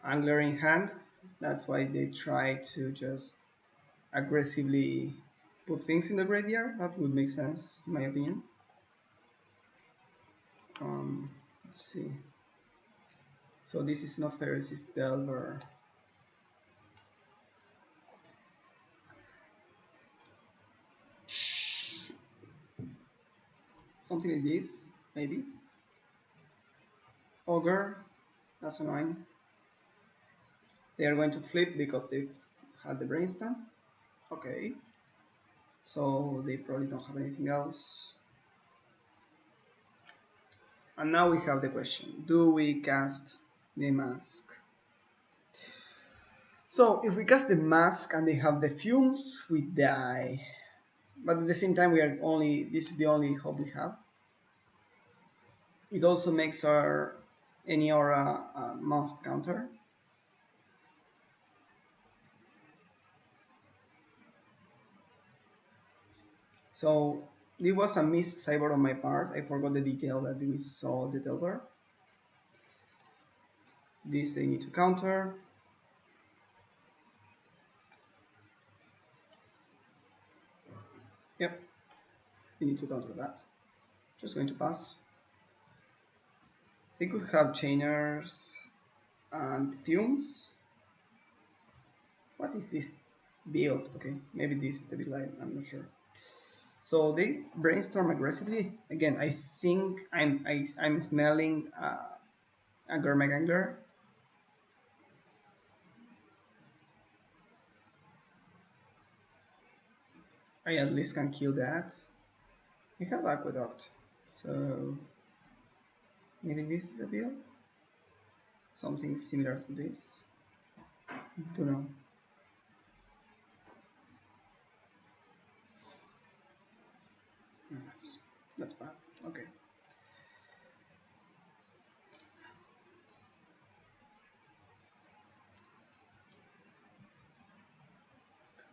angler in hand. That's why they try to just aggressively put things in the graveyard. That would make sense, in my opinion. Let's see. So this is not fair, this is Delver. Something like this, maybe. Ogre, that's annoying. They are going to flip because they've had the brainstorm. Okay. So they probably don't have anything else. And now we have the question, do we cast the mask? So if we cast the mask and they have the fumes, we die. But at the same time, this is the only hope we have. It also makes our any aura must counter. So this was a miss cyber on my part. I forgot the detail that we saw the Delver. This they need to counter. Yep, we need to counter that. Just going to pass. They could have chainers and fumes. What is this build? Okay, maybe this is the build, I'm not sure. So they brainstorm aggressively. Again, I think I'm smelling a Gurmagangler. I at least can kill that. I have Aqueduct, so maybe this is the build? Something similar to this? Don't know. That's bad. Okay.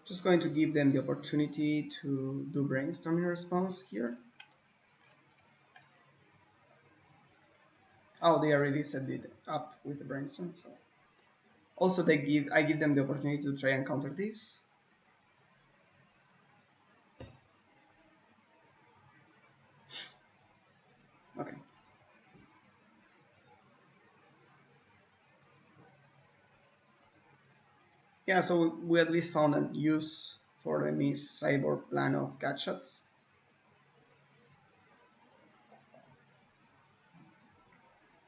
Just going to give them the opportunity to do brainstorming response here. Oh, they already set it up with the brainstorm. So also I give them the opportunity to try and counter this. Okay. Yeah, so we at least found a use for the Miss Cyborg plan of gadgets.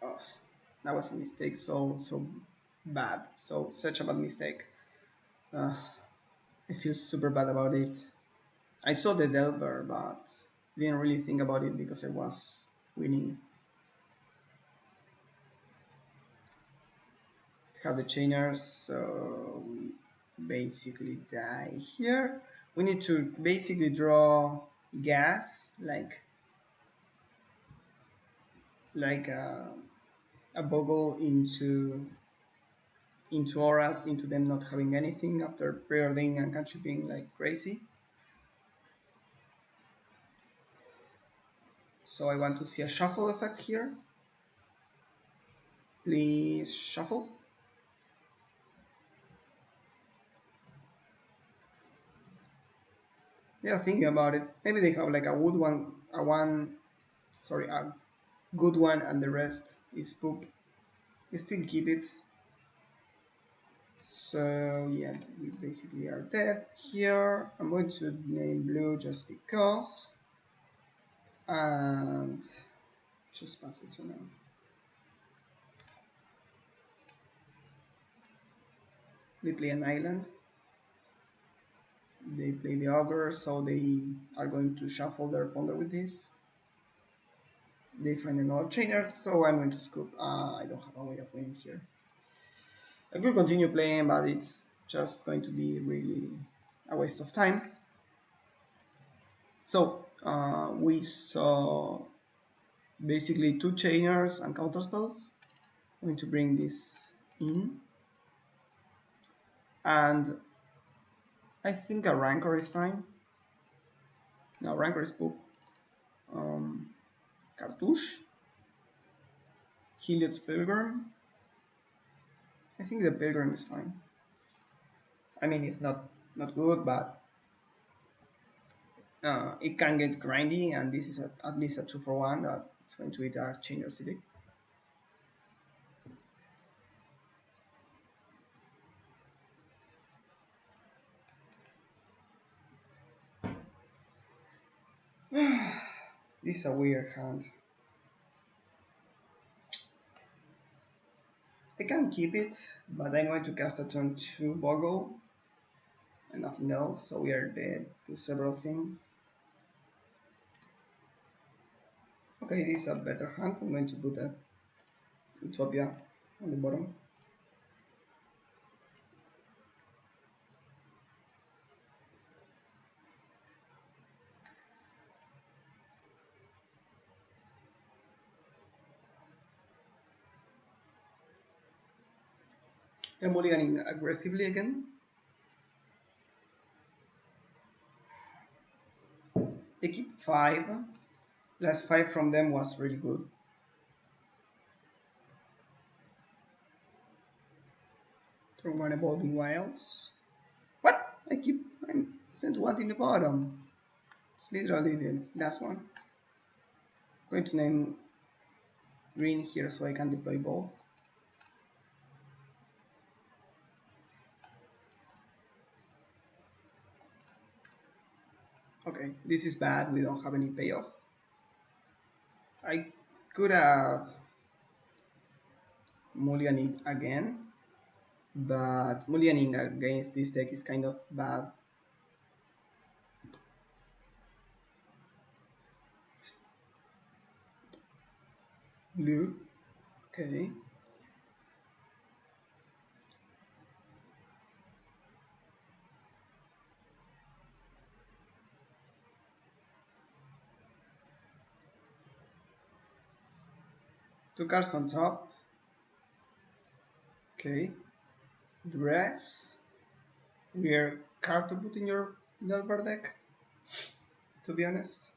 Oh, that was a mistake, so bad, such a bad mistake. I feel super bad about it. I saw the Delver, but didn't really think about it because I was winning. Have the chainers, so we basically die here. We need to basically draw gas, like a Bogle into auras, into them not having anything after Tryharding and contributing like crazy. So I want to see a shuffle effect here. Please shuffle. They are thinking about it. Maybe they have like a good one, a good one, and the rest is poop. You still keep it. So yeah, we basically are dead here. I'm going to name blue just because, and just pass it to now. They play an island. They play the ogre, so they are going to shuffle their ponder with this. They find another trainer, so I'm going to scoop. I don't have a way of winning here. I could continue playing, but it's just going to be really a waste of time. So we saw basically two chainers and counter spells. I'm going to bring this in, and I think a Rancor is fine. No, Rancor is poop. Cartouche, Heliod's Pilgrim. I think the Pilgrim is fine. I mean, it's not good, but it can get grindy, and this is at least a 2-for-1 that it's going to eat a Chainer City. This is a weird hand. I can keep it, but I'm going to cast a turn 2 Boggle and nothing else, so we are dead to several things. Okay, this is a better hand. I'm going to put a Utopia on the bottom. They're mulliganing aggressively again. They keep 5. Last 5 from them was really good. Turn 1 Evolving Wilds. What? I'm sent one in the bottom. It's literally the last one. I'm going to name green here so I can deploy both. Okay, this is bad. We don't have any payoff. I could have mulliganed again, but mulliganing against this deck is kind of bad. Blue. Okay. Two cards on top. Okay. Dress. Weird card to put in your Delver deck, to be honest.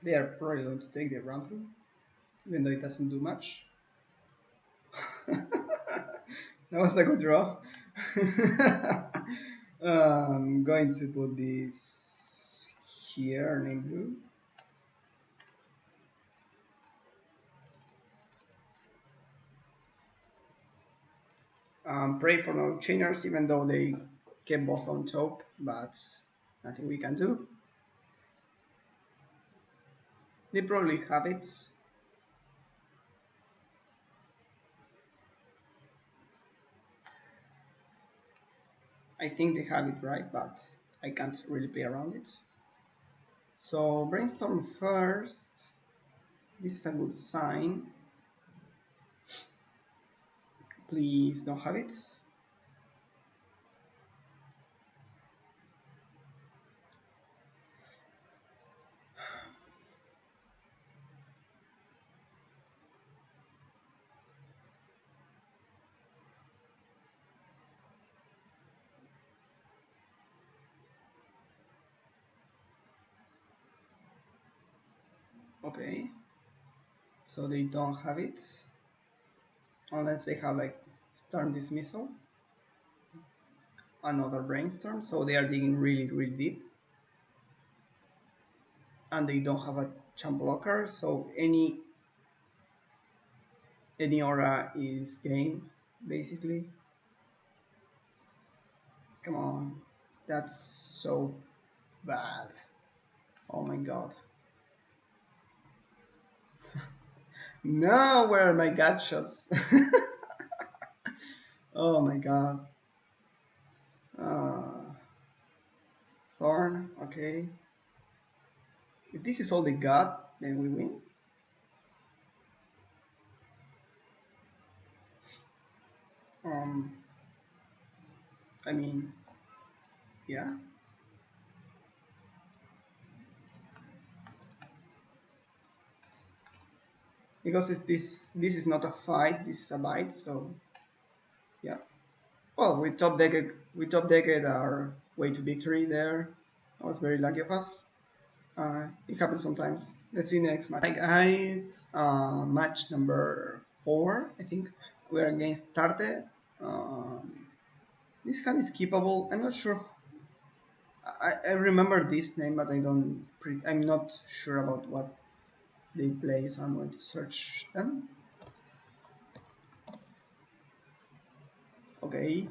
They are probably going to take the run through, even though it doesn't do much. That was a good draw. I'm going to put this here, name blue. Pray for no chainers, even though they kept both on top, but nothing we can do. They probably have it. I think they have it right, but I can't really play around it. So brainstorm first. This is a good sign. Please don't have it. Okay, so they don't have it unless they have like Stern Dismissal, another Brainstorm, so they are digging really deep, and they don't have a champ blocker, so any aura is game basically. Come on, that's so bad. Oh my god. No, where are my gut shots? Oh my god. Thorn, okay. If this is all they got, then we win. I mean, yeah. Because this is not a fight, this is a bite, so yeah. Well, we top decked our way to victory there. That was very lucky of us. It happens sometimes. Let's see next match. Hi guys, match number 4, I think. We're against Tarte. This hand is keepable. I'm not sure. I remember this name, but I'm not sure about what they play, so I'm going to search them. Okay,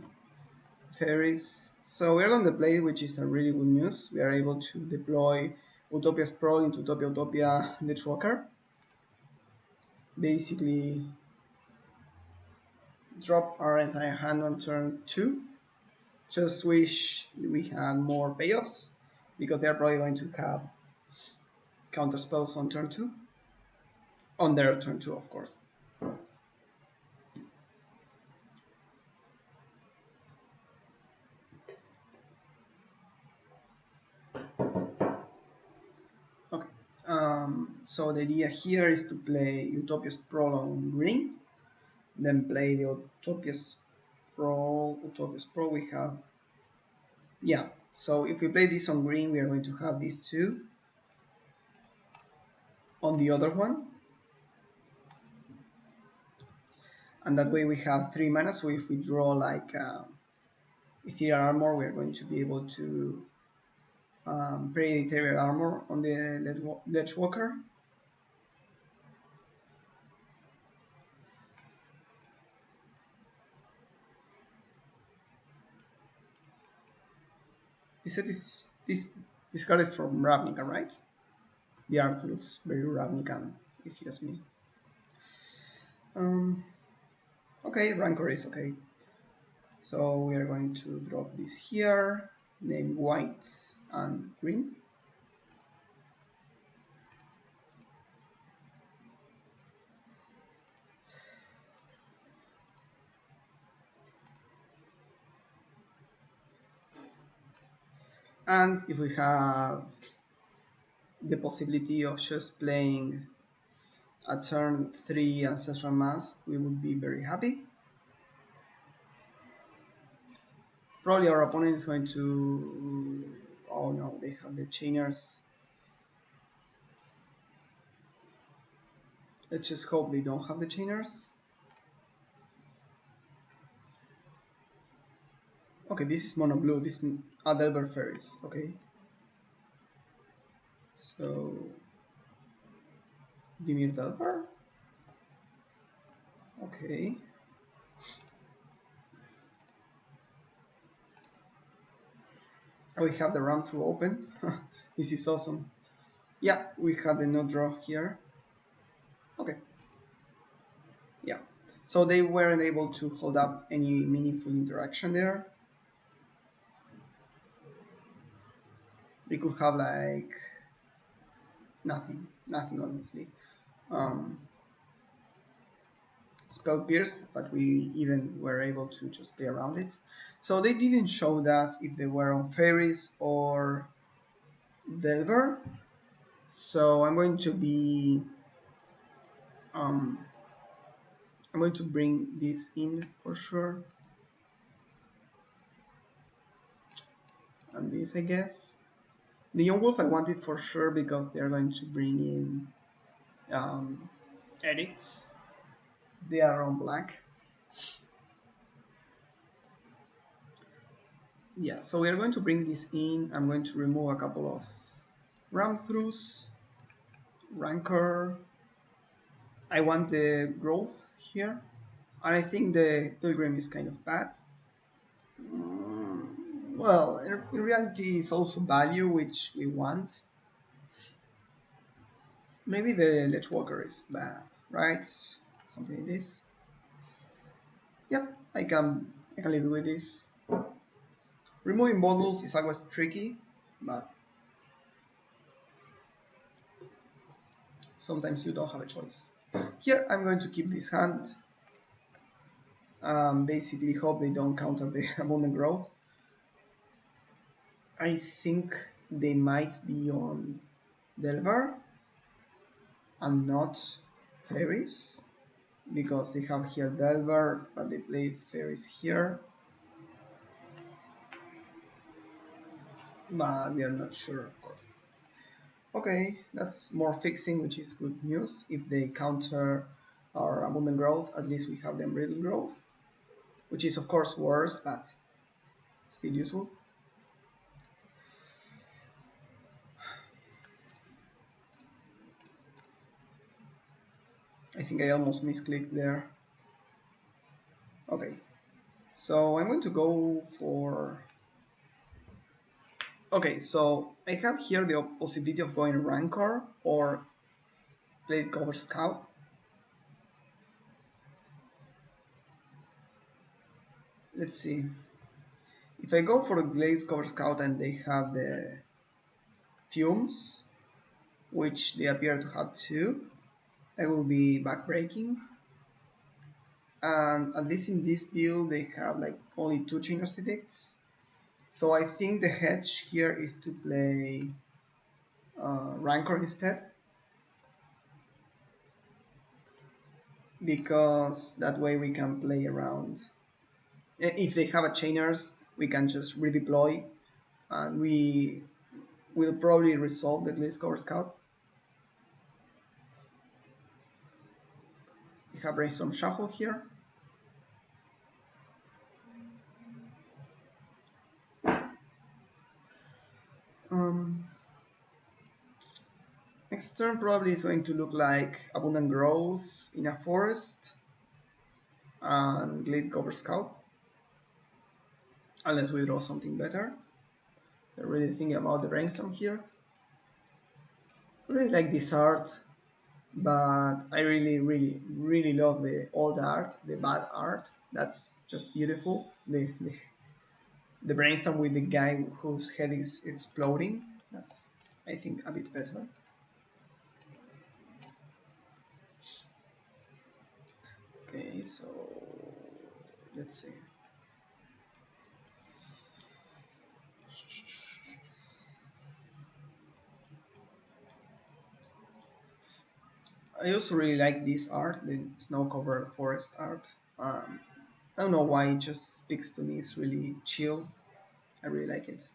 Fairies, So we're on the play, which is a really good news. We are able to deploy Utopia Sprawl into Utopia Networker. Basically, drop our entire hand on turn 2. Just wish we had more payoffs, because they're probably going to have counter spells on turn 2. On their turn 2, of course. Okay. So the idea here is to play Utopia Sprawl on green, then play the Utopia Sprawl. We have, yeah. So if we play this on green, we are going to have these two on the other one, and that way we have 3 mana. So if we draw like Ethereal Armor, we're going to be able to play Ethereal Armor on the Ledge Walker. This card is from Ravnica, right? The art looks very Ravnican, if you ask me. Okay, Rancor is okay. So we are going to drop this here, name white and green. And if we have the possibility of just playing a turn 3 Ancestral Mask, we would be very happy. Probably our opponent is going to... Oh no, they have the Chainers. Let's just hope they don't have the Chainers. Okay, this is mono blue, this is Delver Fairies, okay. So... Dimir Delver? Okay. We have the run through open. This is awesome. Yeah, we had the no draw here. Okay. Yeah. So they weren't able to hold up any meaningful interaction there. They could have like nothing honestly. Spell Pierce, but we even were able to just play around it. So they didn't show us if they were on Fairies or Delver. So I'm going to be I'm going to bring this in for sure. And this, I guess. The Young Wolf I wanted for sure because they're going to bring in edicts. They are on black. Yeah, so we are going to bring this in. I'm going to remove a couple of ram-throughs, rancor. I want the growth here, and I think the pilgrim is kind of bad. Well, in reality, it's also value which we want. Maybe the Ledge Walker is bad, right? Something like this. Yep, I can live with this. Removing Bogles is always tricky, but sometimes you don't have a choice. Here I'm going to keep this hand. Basically hope they don't counter the Abundant Growth. I think they might be on Delver and not Fairies, because they have here Delver, but they played Fairies here. But we are not sure, of course. Okay, that's more fixing, which is good news. If they counter our Abundant Growth, at least we have them Riddle Growth, which is of course worse, but still useful. I think I almost misclicked there. Okay, so I'm going to go for Okay, so I have here the possibility of going Rancor or Blade Cover Scout. Let's see. If I go for the Blaze Cover Scout and they have the Fumes, which they appear to have two, I will be backbreaking. And at least in this build they have like only two Chain Architects. So I think the hedge here is to play Rancor instead, because that way we can play around. If they have a Chainers, we can just redeploy and we will probably resolve the Glaze Cover Scout. We have Brainstorm Shuffle here. Next turn probably is going to look like Abundant Growth in a Forest and Glade Cover Scout, unless we draw something better. So really thinking about the Brainstorm here. I really like this art, but I really love the old art, the bad art. That's just beautiful. The Brainstorm with the guy whose head is exploding, that's, I think, a bit better. Okay, so let's see. I also really like this art, the snow-covered forest art. I don't know why, it just speaks to me. It's really chill. I really like it.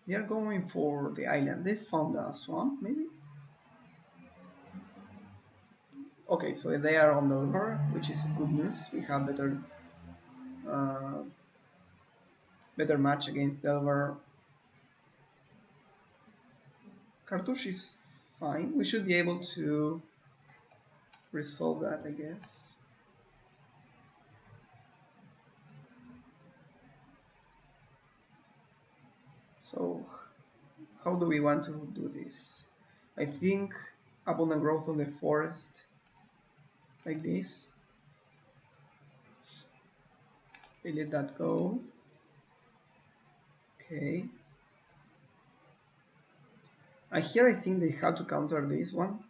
They are going for the island. They found a swamp, maybe? Okay, so they are on the river, which is good news. We have uh, better match against Delver. Cartouche is fine. We should be able to resolve that, I guess. So how do we want to do this? I think abundant growth on the forest, like this. We let that go. Okay. Here I think they have to counter this one.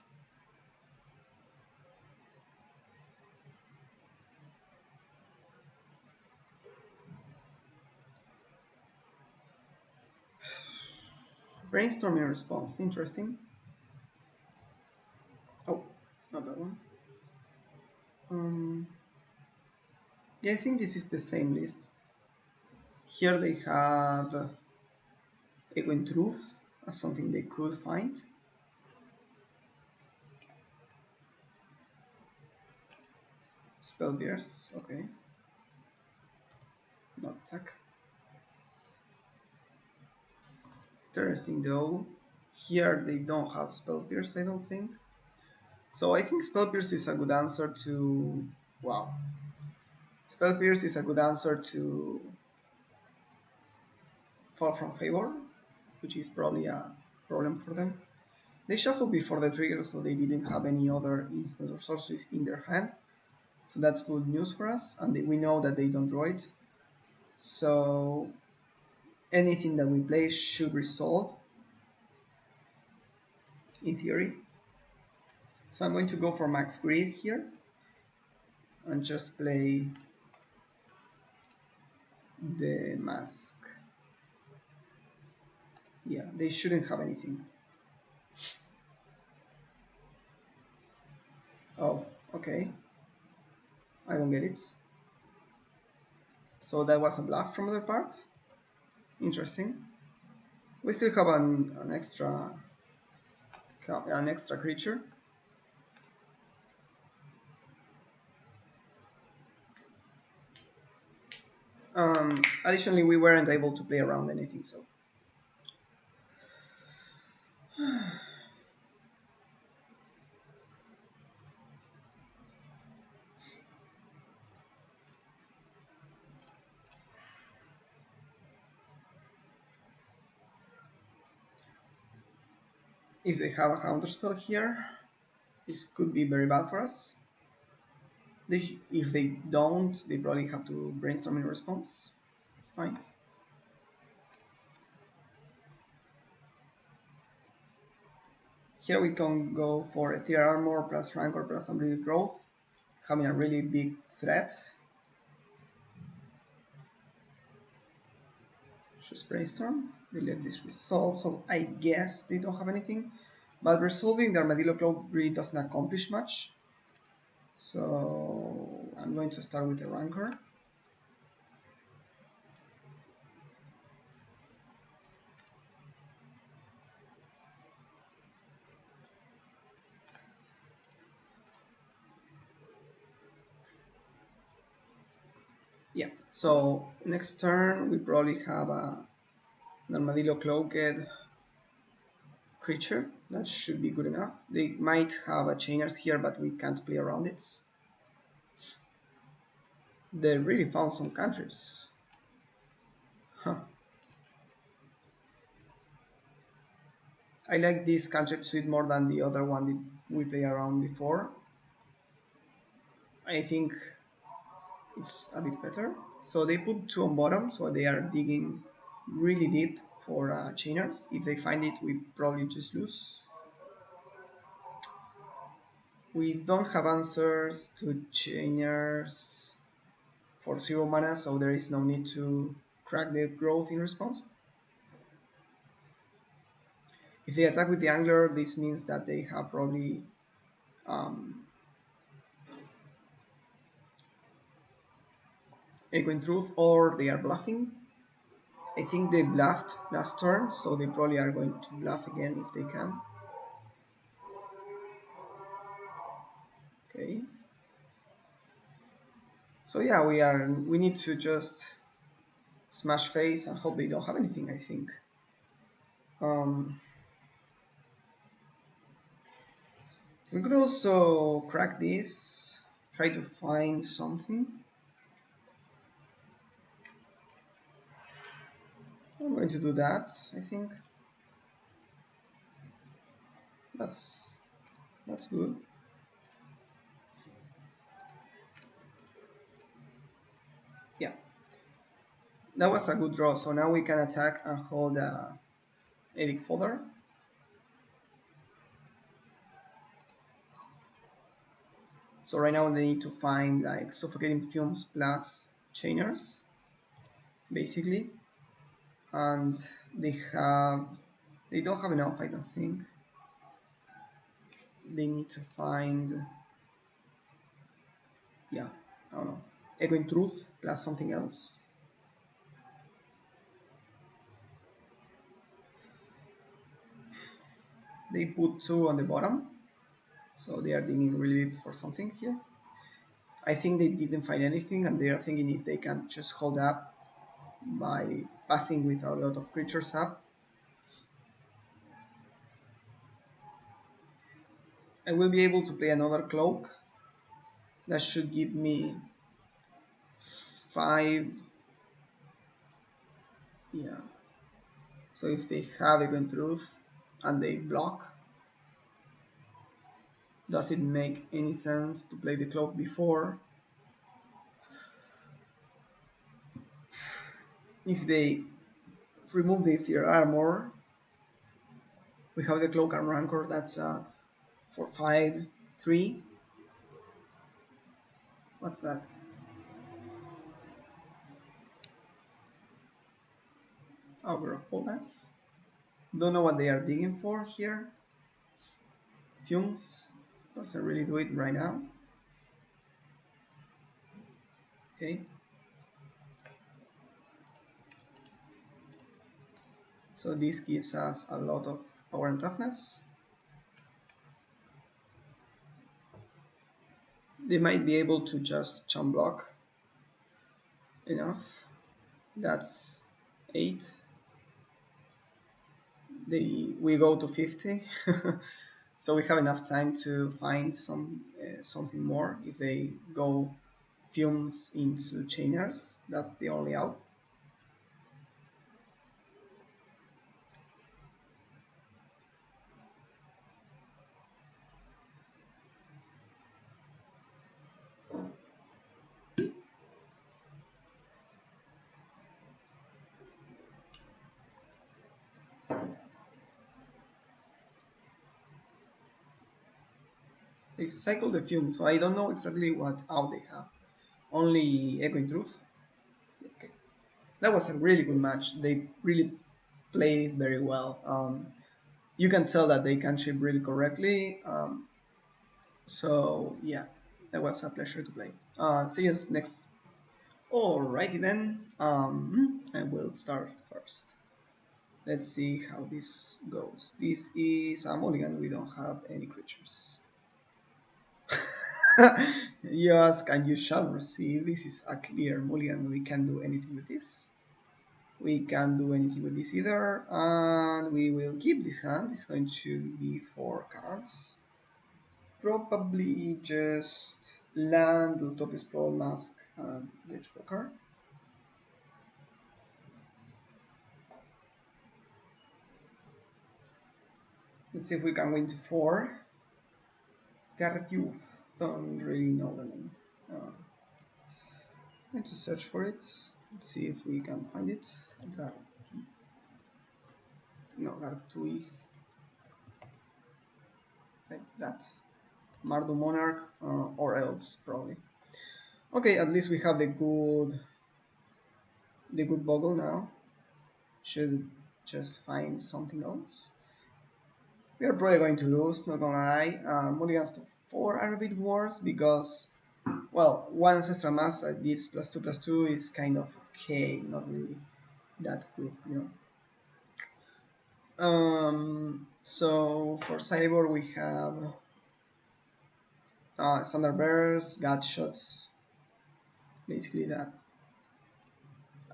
Brainstorming response, interesting. Oh, not that one. Yeah, I think this is the same list. Here they have Echo Truth as something they could find. Spell Pierce, okay. Not attack. Interesting though. Here they don't have Spell Pierce, I don't think. So I think Spell Pierce is a good answer to... Wow. Spell Pierce is a good answer to Fall from Favor, which is probably a problem for them. They shuffled before the trigger, so they didn't have any other instants or sorceries in their hand. So that's good news for us, and we know that they don't draw it. So anything that we play should resolve, in theory. So I'm going to go for max grid here, and just play the mask. Yeah, they shouldn't have anything. Oh, okay. I don't get it. So that was a bluff from their part. Interesting. We still have an extra creature. Additionally, we weren't able to play around anything, so. If they have a counterspell here, this could be very bad for us. If they don't, they probably have to brainstorm in response. It's fine. Here we can go for Ethereal Armor plus Rancor plus Unbreeded Growth, having a really big threat. Just brainstorm. They let this resolve, so I guess they don't have anything. But resolving the Armadillo Cloak really doesn't accomplish much. So I'm going to start with the Rancor. Yeah, so next turn we probably have an Armadillo Cloaked creature. That should be good enough. They might have a Chainers here, but we can't play around it. They really found some countries. Huh. I like this cantrip suite more than the other one that we played around before. I think it's a bit better. So they put 2 on bottom, so they are digging really deep for chainers. If they find it, we probably just lose. We don't have answers to chainers for 0 mana, so there is no need to crack the growth in response. If they attack with the angler, this means that they have probably Echoing Truth, or they are bluffing. I think they bluffed last turn, so they probably are going to bluff again if they can. Okay. So yeah, we need to just smash face and hope they don't have anything, I think. We could also crack this, try to find something. I'm going to do that, I think. That's good. Yeah. That was a good draw, so now we can attack and hold Edict Fodder. So right now they need to find like Suffocating Fumes plus Chainers, basically. And they don't have enough, I don't think. They need to find, yeah, I don't know, Echoing Truth plus something else. They put 2 on the bottom, so they are digging really deep for something here. I think they didn't find anything, and they are thinking if they can just hold up by passing with a lot of creatures up. I will be able to play another Cloak. That should give me 5. Yeah. So if they have Echoing Truth and they block, does it make any sense to play the Cloak before? If they remove the Ethereal Armor, we have the Cloak and Rancor, that's 4/5/3. What's that? Augur of Bolas. Don't know what they are digging for here. Fumes doesn't really do it right now. Okay. So this gives us a lot of power and toughness. They might be able to just chump block enough. That's 8. We go to 50. So we have enough time to find something more. If they go fumes into chainers, that's the only out. They cycle the fume, so I don't know exactly what out they have. Only Echoing Truth. Okay. That was a really good match. They really played very well. You can tell that they can ship really correctly. So yeah, that was a pleasure to play. See us next. Alrighty then. I will start first. Let's see how this goes. This is a mulligan. We don't have any creatures. You ask and you shall receive. This is a clear mulligan. We can't do anything with this. We can't do anything with this either. And we will keep this hand. It's going to be 4 cards. Probably just land, Utopia Sprawl, Mask, and Edgewalker. Let's see if we can win to 4. Gartooth. Don't really know the name. I'm going to search for it. Let's see if we can find it. Gartooth. Like that. Mardu Monarch or else probably. Okay, at least we have the good Bogle now. Should just find something else. We are probably going to lose, not gonna lie. Mulligans to 4 are a bit worse because, well, 1 Ancestral Mask that gives +2/+2 is kind of okay, not really that good, you know. So for Cyborg we have Standard Bearers, Gut Shots, basically that.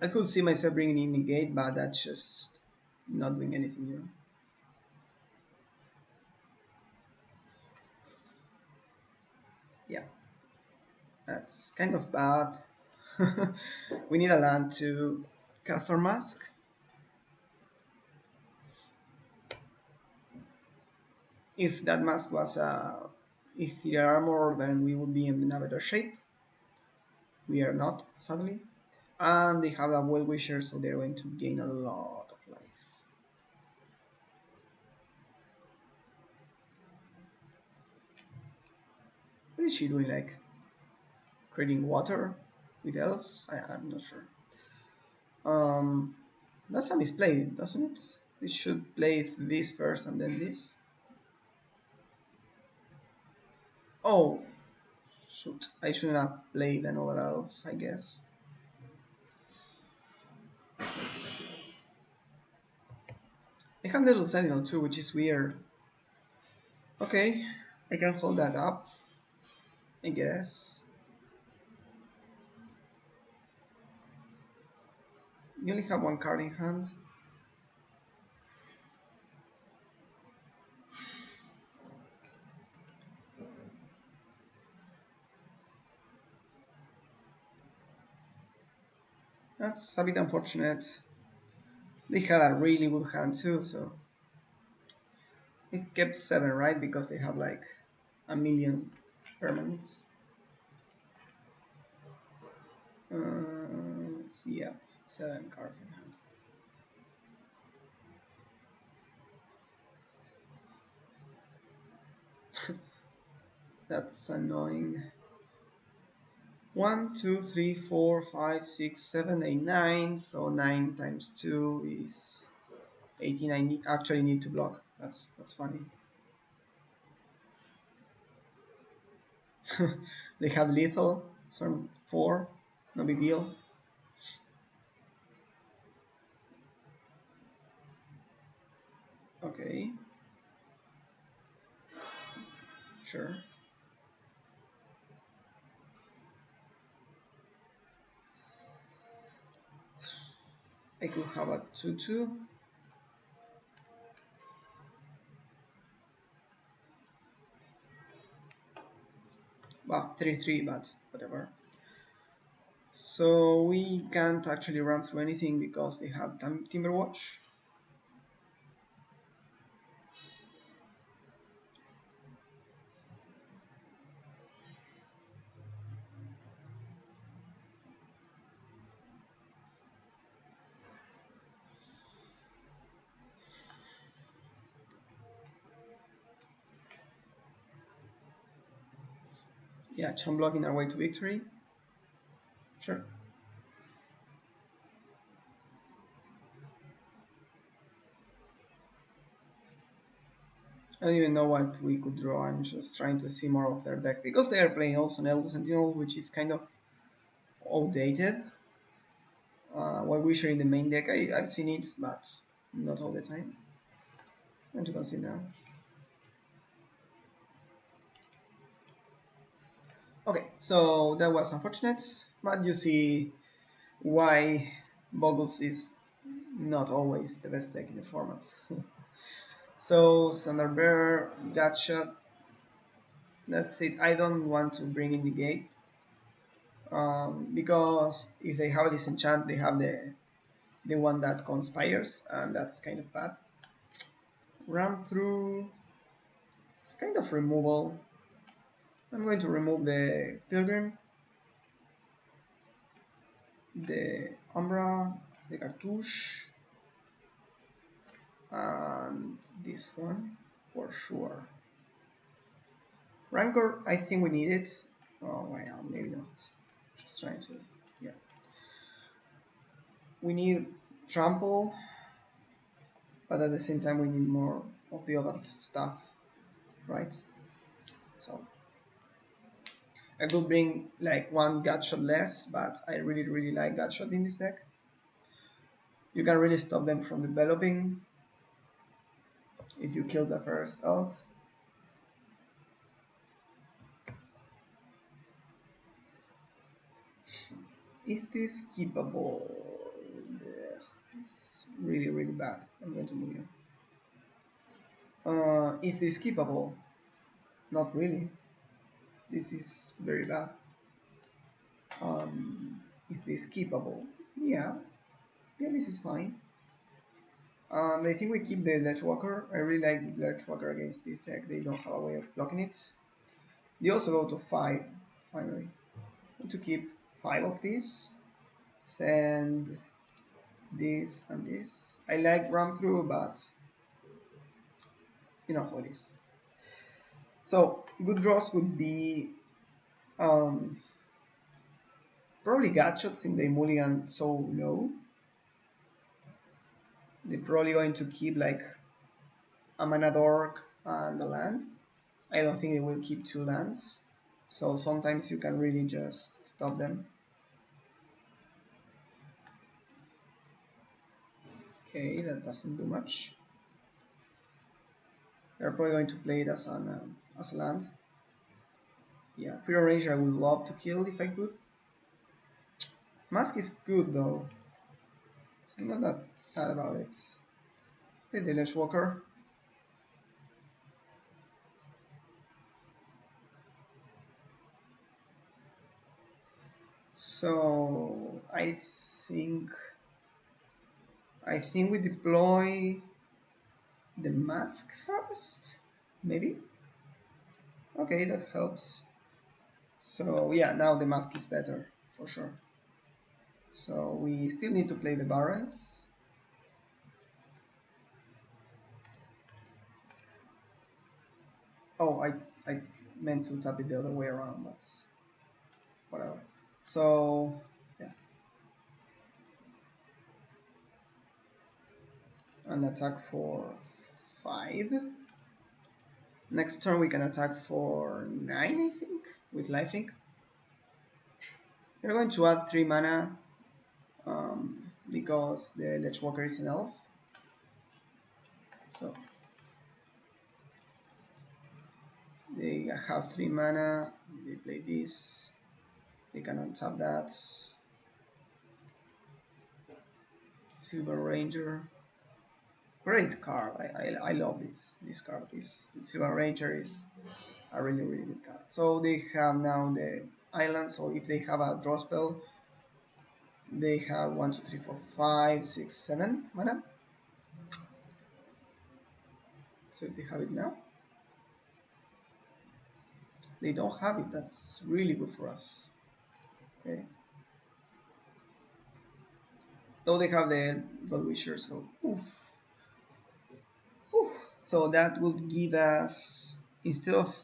I could see myself bringing in Negate, but that's just not doing anything, you know. Yeah, that's kind of bad. We need a land to cast our mask. If that mask was Ethereal Armor, then we would be in a better shape. We are not, sadly. And they have a Well-Wisher, so they're going to gain a lot of life. What is she doing, like creating water with elves? I'm not sure. That's a misplay, doesn't it? It should play this first and then this. Oh, shoot, I shouldn't have played another elf, I guess. I have Little Sentinel too, which is weird. Okay, I can hold that up, I guess. You only have 1 card in hand. That's a bit unfortunate. They had a really good hand too, so it kept 7, right? Because they have like a million permanents. Let's see, yeah, 7 cards in hand. That's annoying. 1, 2, 3, 4, 5, 6, 7, 8, 9. So 9 times 2 is 18. I actually need to block. That's funny. They have lethal. Turn 4. No big deal. Okay. Sure. I could have a 2/2. Well, 3/3, but whatever. So we can't actually run through anything because they have Timberwatch. Yeah, chum blocking our way to victory. Sure. I don't even know what we could draw. I'm just trying to see more of their deck because they are playing also Elder Sentinel, which is kind of outdated. While we share in the main deck, I've seen it, but not all the time. I'm going to consider. Okay, so that was unfortunate, but you see why Bogles is not always the best deck in the format. So Standard Bearer, Gotshot. That's it. I don't want to bring in the gate because if they have this enchant, they have the one that conspires, and that's kind of bad. Run through. It's kind of removal. I'm going to remove the Pilgrim, the Umbra, the Cartouche, and this one for sure. Rancor, I think we need it. Oh, well, maybe not. Just trying to, yeah. We need Trample, but at the same time we need more of the other stuff, right? So I could bring like one Gutshot less, but I really like Gutshot in this deck. You can really stop them from developing if you kill the first elf. Is this keepable? It's really bad. I'm going to move you. Is this keepable? Not really. This is very bad. Is this keepable? Yeah, this is fine. I think we keep the Ledgewalker. I really like the Ledgewalker against this deck. They don't have a way of blocking it. They also go to 5, finally. I want to keep 5 of these. Send this and this. I like run through, but you know how it is. So good draws would be probably Gatshots in the mulligan so low. They're probably going to keep like a mana dork and a land. I don't think they will keep 2 lands. So sometimes you can really just stop them. Okay, that doesn't do much. They're probably going to play it as a land. Yeah, Prearranger I would love to kill if I could. Mask is good though. So I'm not that sad about it. Play the Ledgewalker. So I think we deploy the mask first, maybe. Okay, that helps. So yeah, now the mask is better for sure. So we still need to play the Barrens. Oh, I meant to tap it the other way around, but whatever. So yeah, an attack for 5. Next turn we can attack for 9, I think, with lifelink. We're going to add 3 mana because the Ledgewalker is an elf. So they have 3 mana, they play this, they can untap that. Silver Ranger. Great card. I love this card. This Silver Ranger is a really good card. So they have now the island. So if they have a draw spell, they have 1, 2, 3, 4, 5, 6, 7 mana. So if they have it now, they don't have it. That's really good for us. Okay. Though they have the Velwisher, so oof. So that would give us, instead of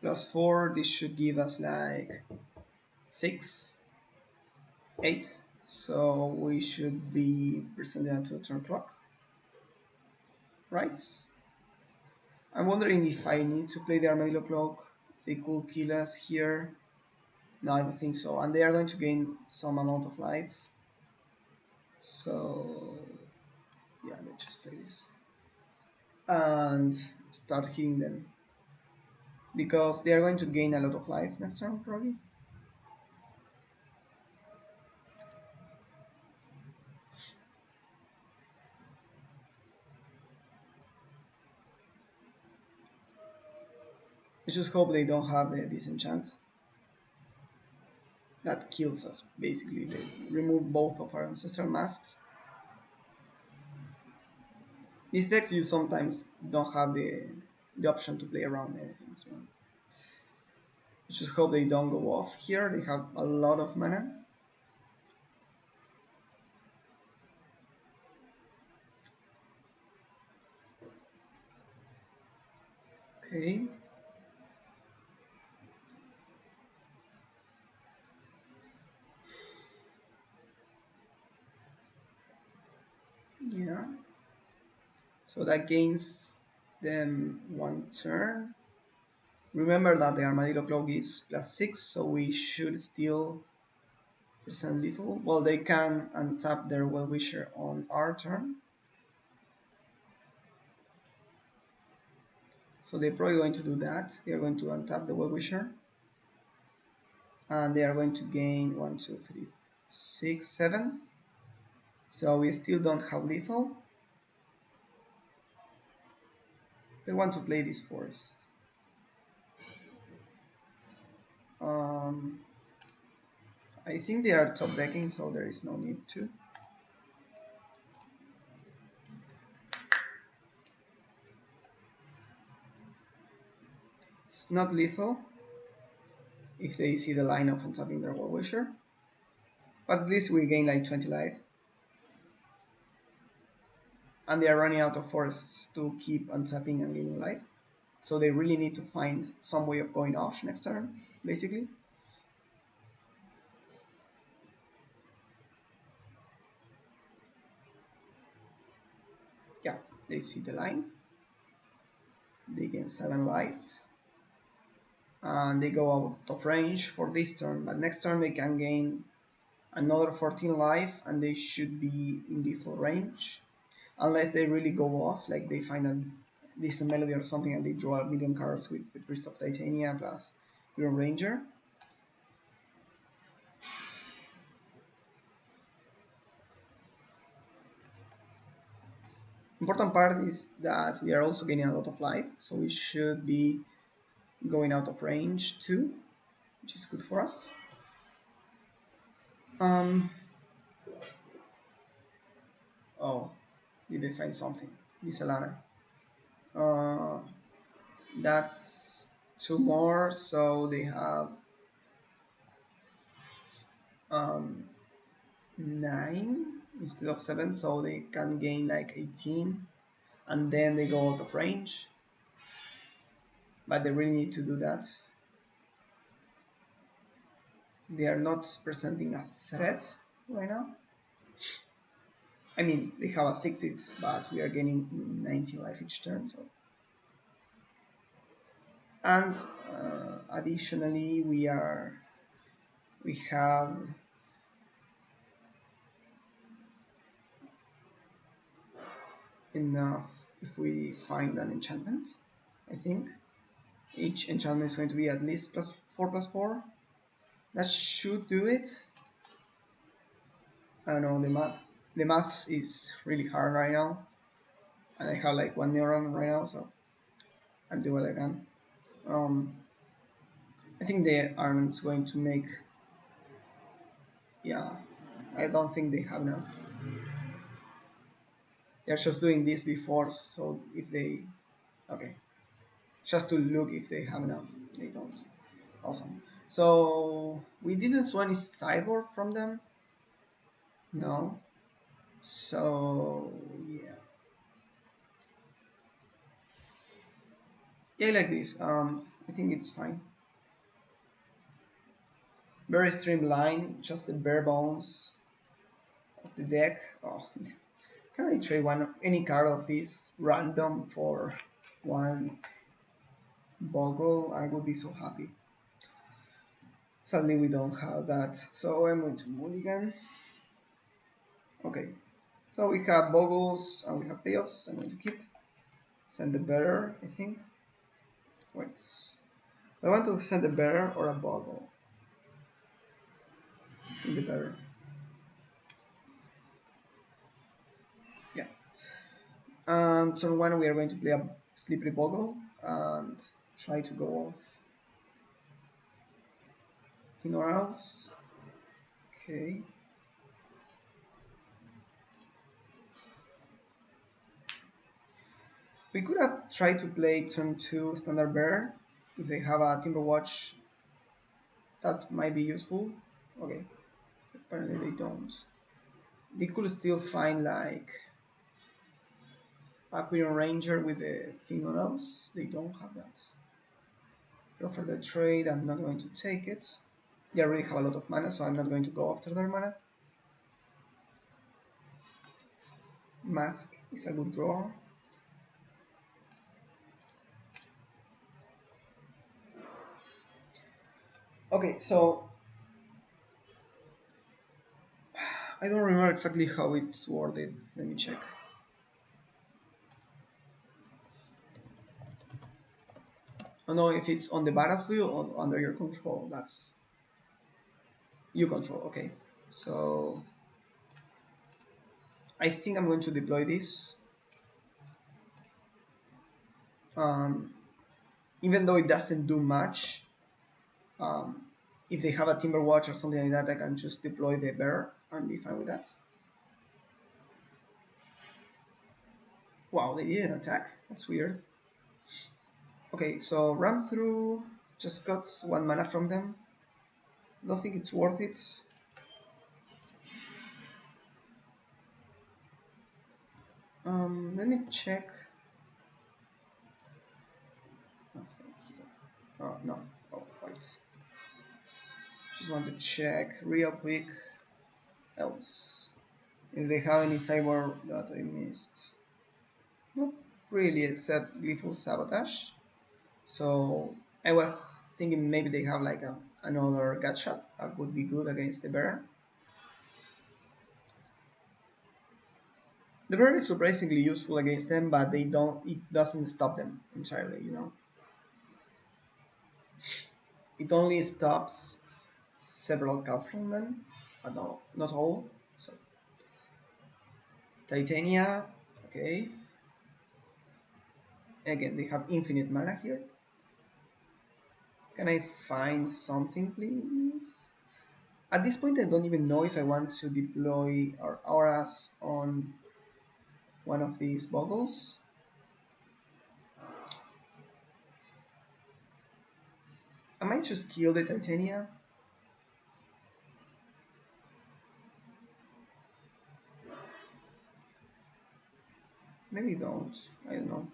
plus 4, this should give us like 6, 8. So we should be presenting that to a turn clock, right? I'm wondering if I need to play the armadillo clock. They could kill us here. No, I don't think so. And they are going to gain some amount of life. So yeah, let's just play this and start hitting them, because they are going to gain a lot of life next turn probably. I just hope they don't have the disenchant that kills us. Basically, they remove both of our ancestral masks. These decks you sometimes don't have the option to play around anything. So I just hope they don't go off here. They have a lot of mana. Okay. Yeah. So that gains them 1 turn. Remember that the armadillo claw gives +6, so we should still present lethal. Well, they can untap their well-wisher on our turn. So they're probably going to do that. They are going to untap the well-wisher. And they are going to gain 1, 2, 3, 6, 7. So we still don't have lethal. They want to play this forest. I think they are top decking, so there is no need to. It's not lethal if they see the line of untapping their well-wisher, but at least we gain like 20 life. And they are running out of forests to keep untapping and gaining life, so they really need to find some way of going off next turn, basically. Yeah, they see the line, they gain 7 life, and they go out of range for this turn, but next turn they can gain another 14 life and they should be in lethal range, unless they really go off, like they find a decent melody or something and they draw a million cards with the Priest of Titania plus Green Ranger. Important part is that we are also gaining a lot of life, so we should be going out of range too, which is good for us. Oh, did they find something? This Alana. That's 2 more, so they have 9 instead of 7, so they can gain like 18, and then they go out of range. But they really need to do that. They are not presenting a threat right now. I mean, they have a 6/6, but we are gaining 19 life each turn. So. And additionally, we have enough if we find an enchantment. I think each enchantment is going to be at least +4/+4. That should do it. I don't know, the maths is really hard right now, and I have like 1 neuron right now, so I'm doing what I can. I think the arm's going to make, yeah, I don't think they have enough. They're just doing this before, so if they, okay, just to look if they have enough. They don't. Awesome. So we didn't saw any sideboard from them. No. So yeah. Yeah, like this. I think it's fine. Very streamlined, just the bare bones of the deck. Oh, can I trade any card of this random for one Bogle? I would be so happy. Sadly, we don't have that, so I'm going to mulligan. Okay, so we have Bogles and we have payoffs. I'm going to keep. Send the bearer, I think. Wait. I want to send a bearer or a Bogle. In the bearer. Yeah. And turn one, we are going to play a slippery Bogle and try to go off ignorance. Okay. We could have tried to play turn 2 standard bearer. If they have a Timber Watch, that might be useful. Okay. Apparently they don't. They could still find like Aquarian Ranger with the fingernails. They don't have that. They offer the trade. I'm not going to take it. They already have a lot of mana, so I'm not going to go after their mana. Mask is a good draw. Okay, so I don't remember exactly how it's worded. Let me check. I don't know if it's on the battlefield or under your control. That's you control. Okay, so I think I'm going to deploy this. Even though it doesn't do much, if they have a Timber Watch or something like that, I can just deploy the bear and be fine with that. Wow, they didn't attack. That's weird. Okay, so run through, just got 1 mana from them. Don't think it's worth it. Let me check. Nothing here. Oh, no. Oh, wait. Just want to check real quick. Else. If they have any cyber that I missed. Not really, except Glyphal Sabotage. So I was thinking maybe they have like another gacha that would be good against the bear. The bear is surprisingly useful against them, but it doesn't stop them entirely, you know. It only stops several cards from them, but not all. So Titania, okay. Again, they have infinite mana here. Can I find something, please? At this point, I don't even know if I want to deploy our auras on one of these Bogles. I might just kill the Titania. Maybe don't. I don't know.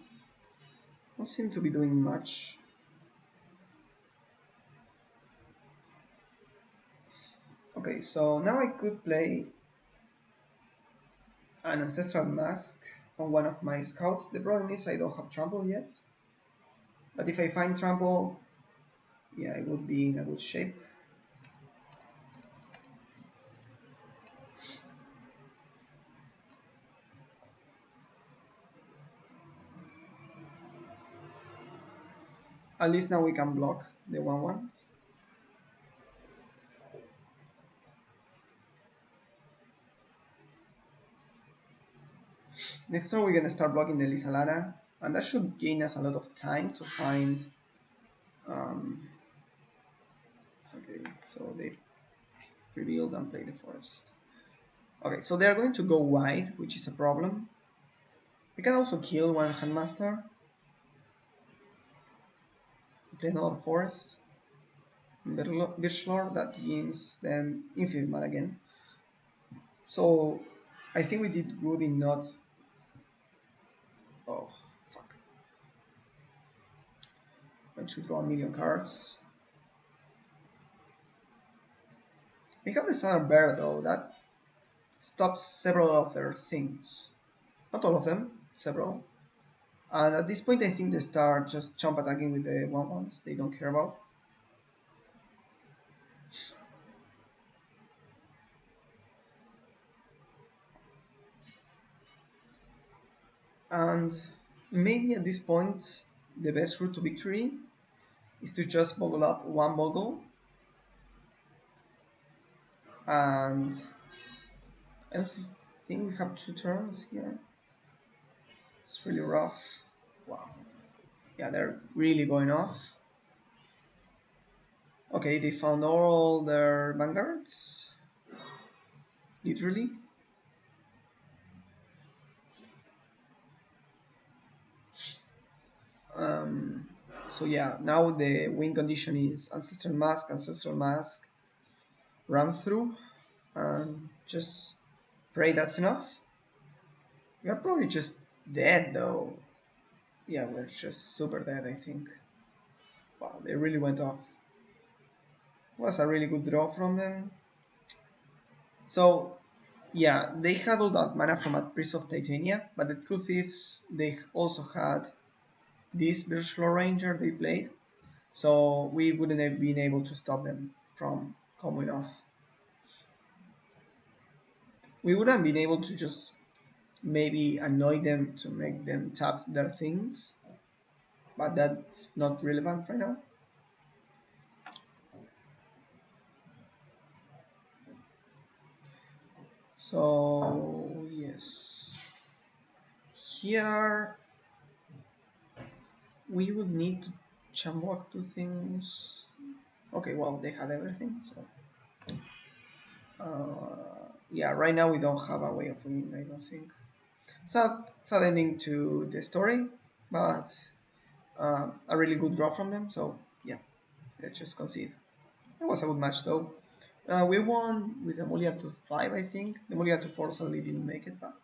Don't seem to be doing much. Okay, so now I could play an Ancestral Mask on one of my scouts. The problem is I don't have Trample yet. But if I find Trample, yeah, I would be in a good shape. At least now we can block the 1/1s. Next turn we're gonna start blocking the Lysalana, and that should gain us a lot of time to find. Okay, so they revealed and play the forest. Okay, so they are going to go wide, which is a problem. We can also kill one Handmaster. Play another forest. Birchlord, that gains them infinite mana again. So I think we did good in not. Oh, fuck. going to draw a million cards. We have the standard bear though, that stops several of their things. Not all of them, several. And at this point I think they start just jump attacking with the 1/1s they don't care about. And maybe at this point the best route to victory is to just boggle up one Bogle. And I don't think we have 2 turns here. It's really rough. Wow. Yeah, they're really going off. Okay, they found all their vanguards. Literally. So yeah, now the win condition is Ancestral Mask, run through, and just pray that's enough. We are probably just dead though. Yeah, we're just super dead, I think. Wow, they really went off. Was a really good draw from them. So yeah, they had all that mana from a Priest of Titania, but the truth is they also had this Virtual Ranger they played, so we wouldn't have been able to stop them from coming off. We would have been able to just maybe annoy them to make them tap their things, but that's not relevant right now. So yes, here we would need to chamwalk 2 things. Okay, well they had everything, so yeah, right now we don't have a way of winning, I don't think. Sad ending to the story, but a really good draw from them, so yeah, let's just concede. It was a good match though. We won with the Mulia to 5, I think. The Mulia to 4 sadly didn't make it, but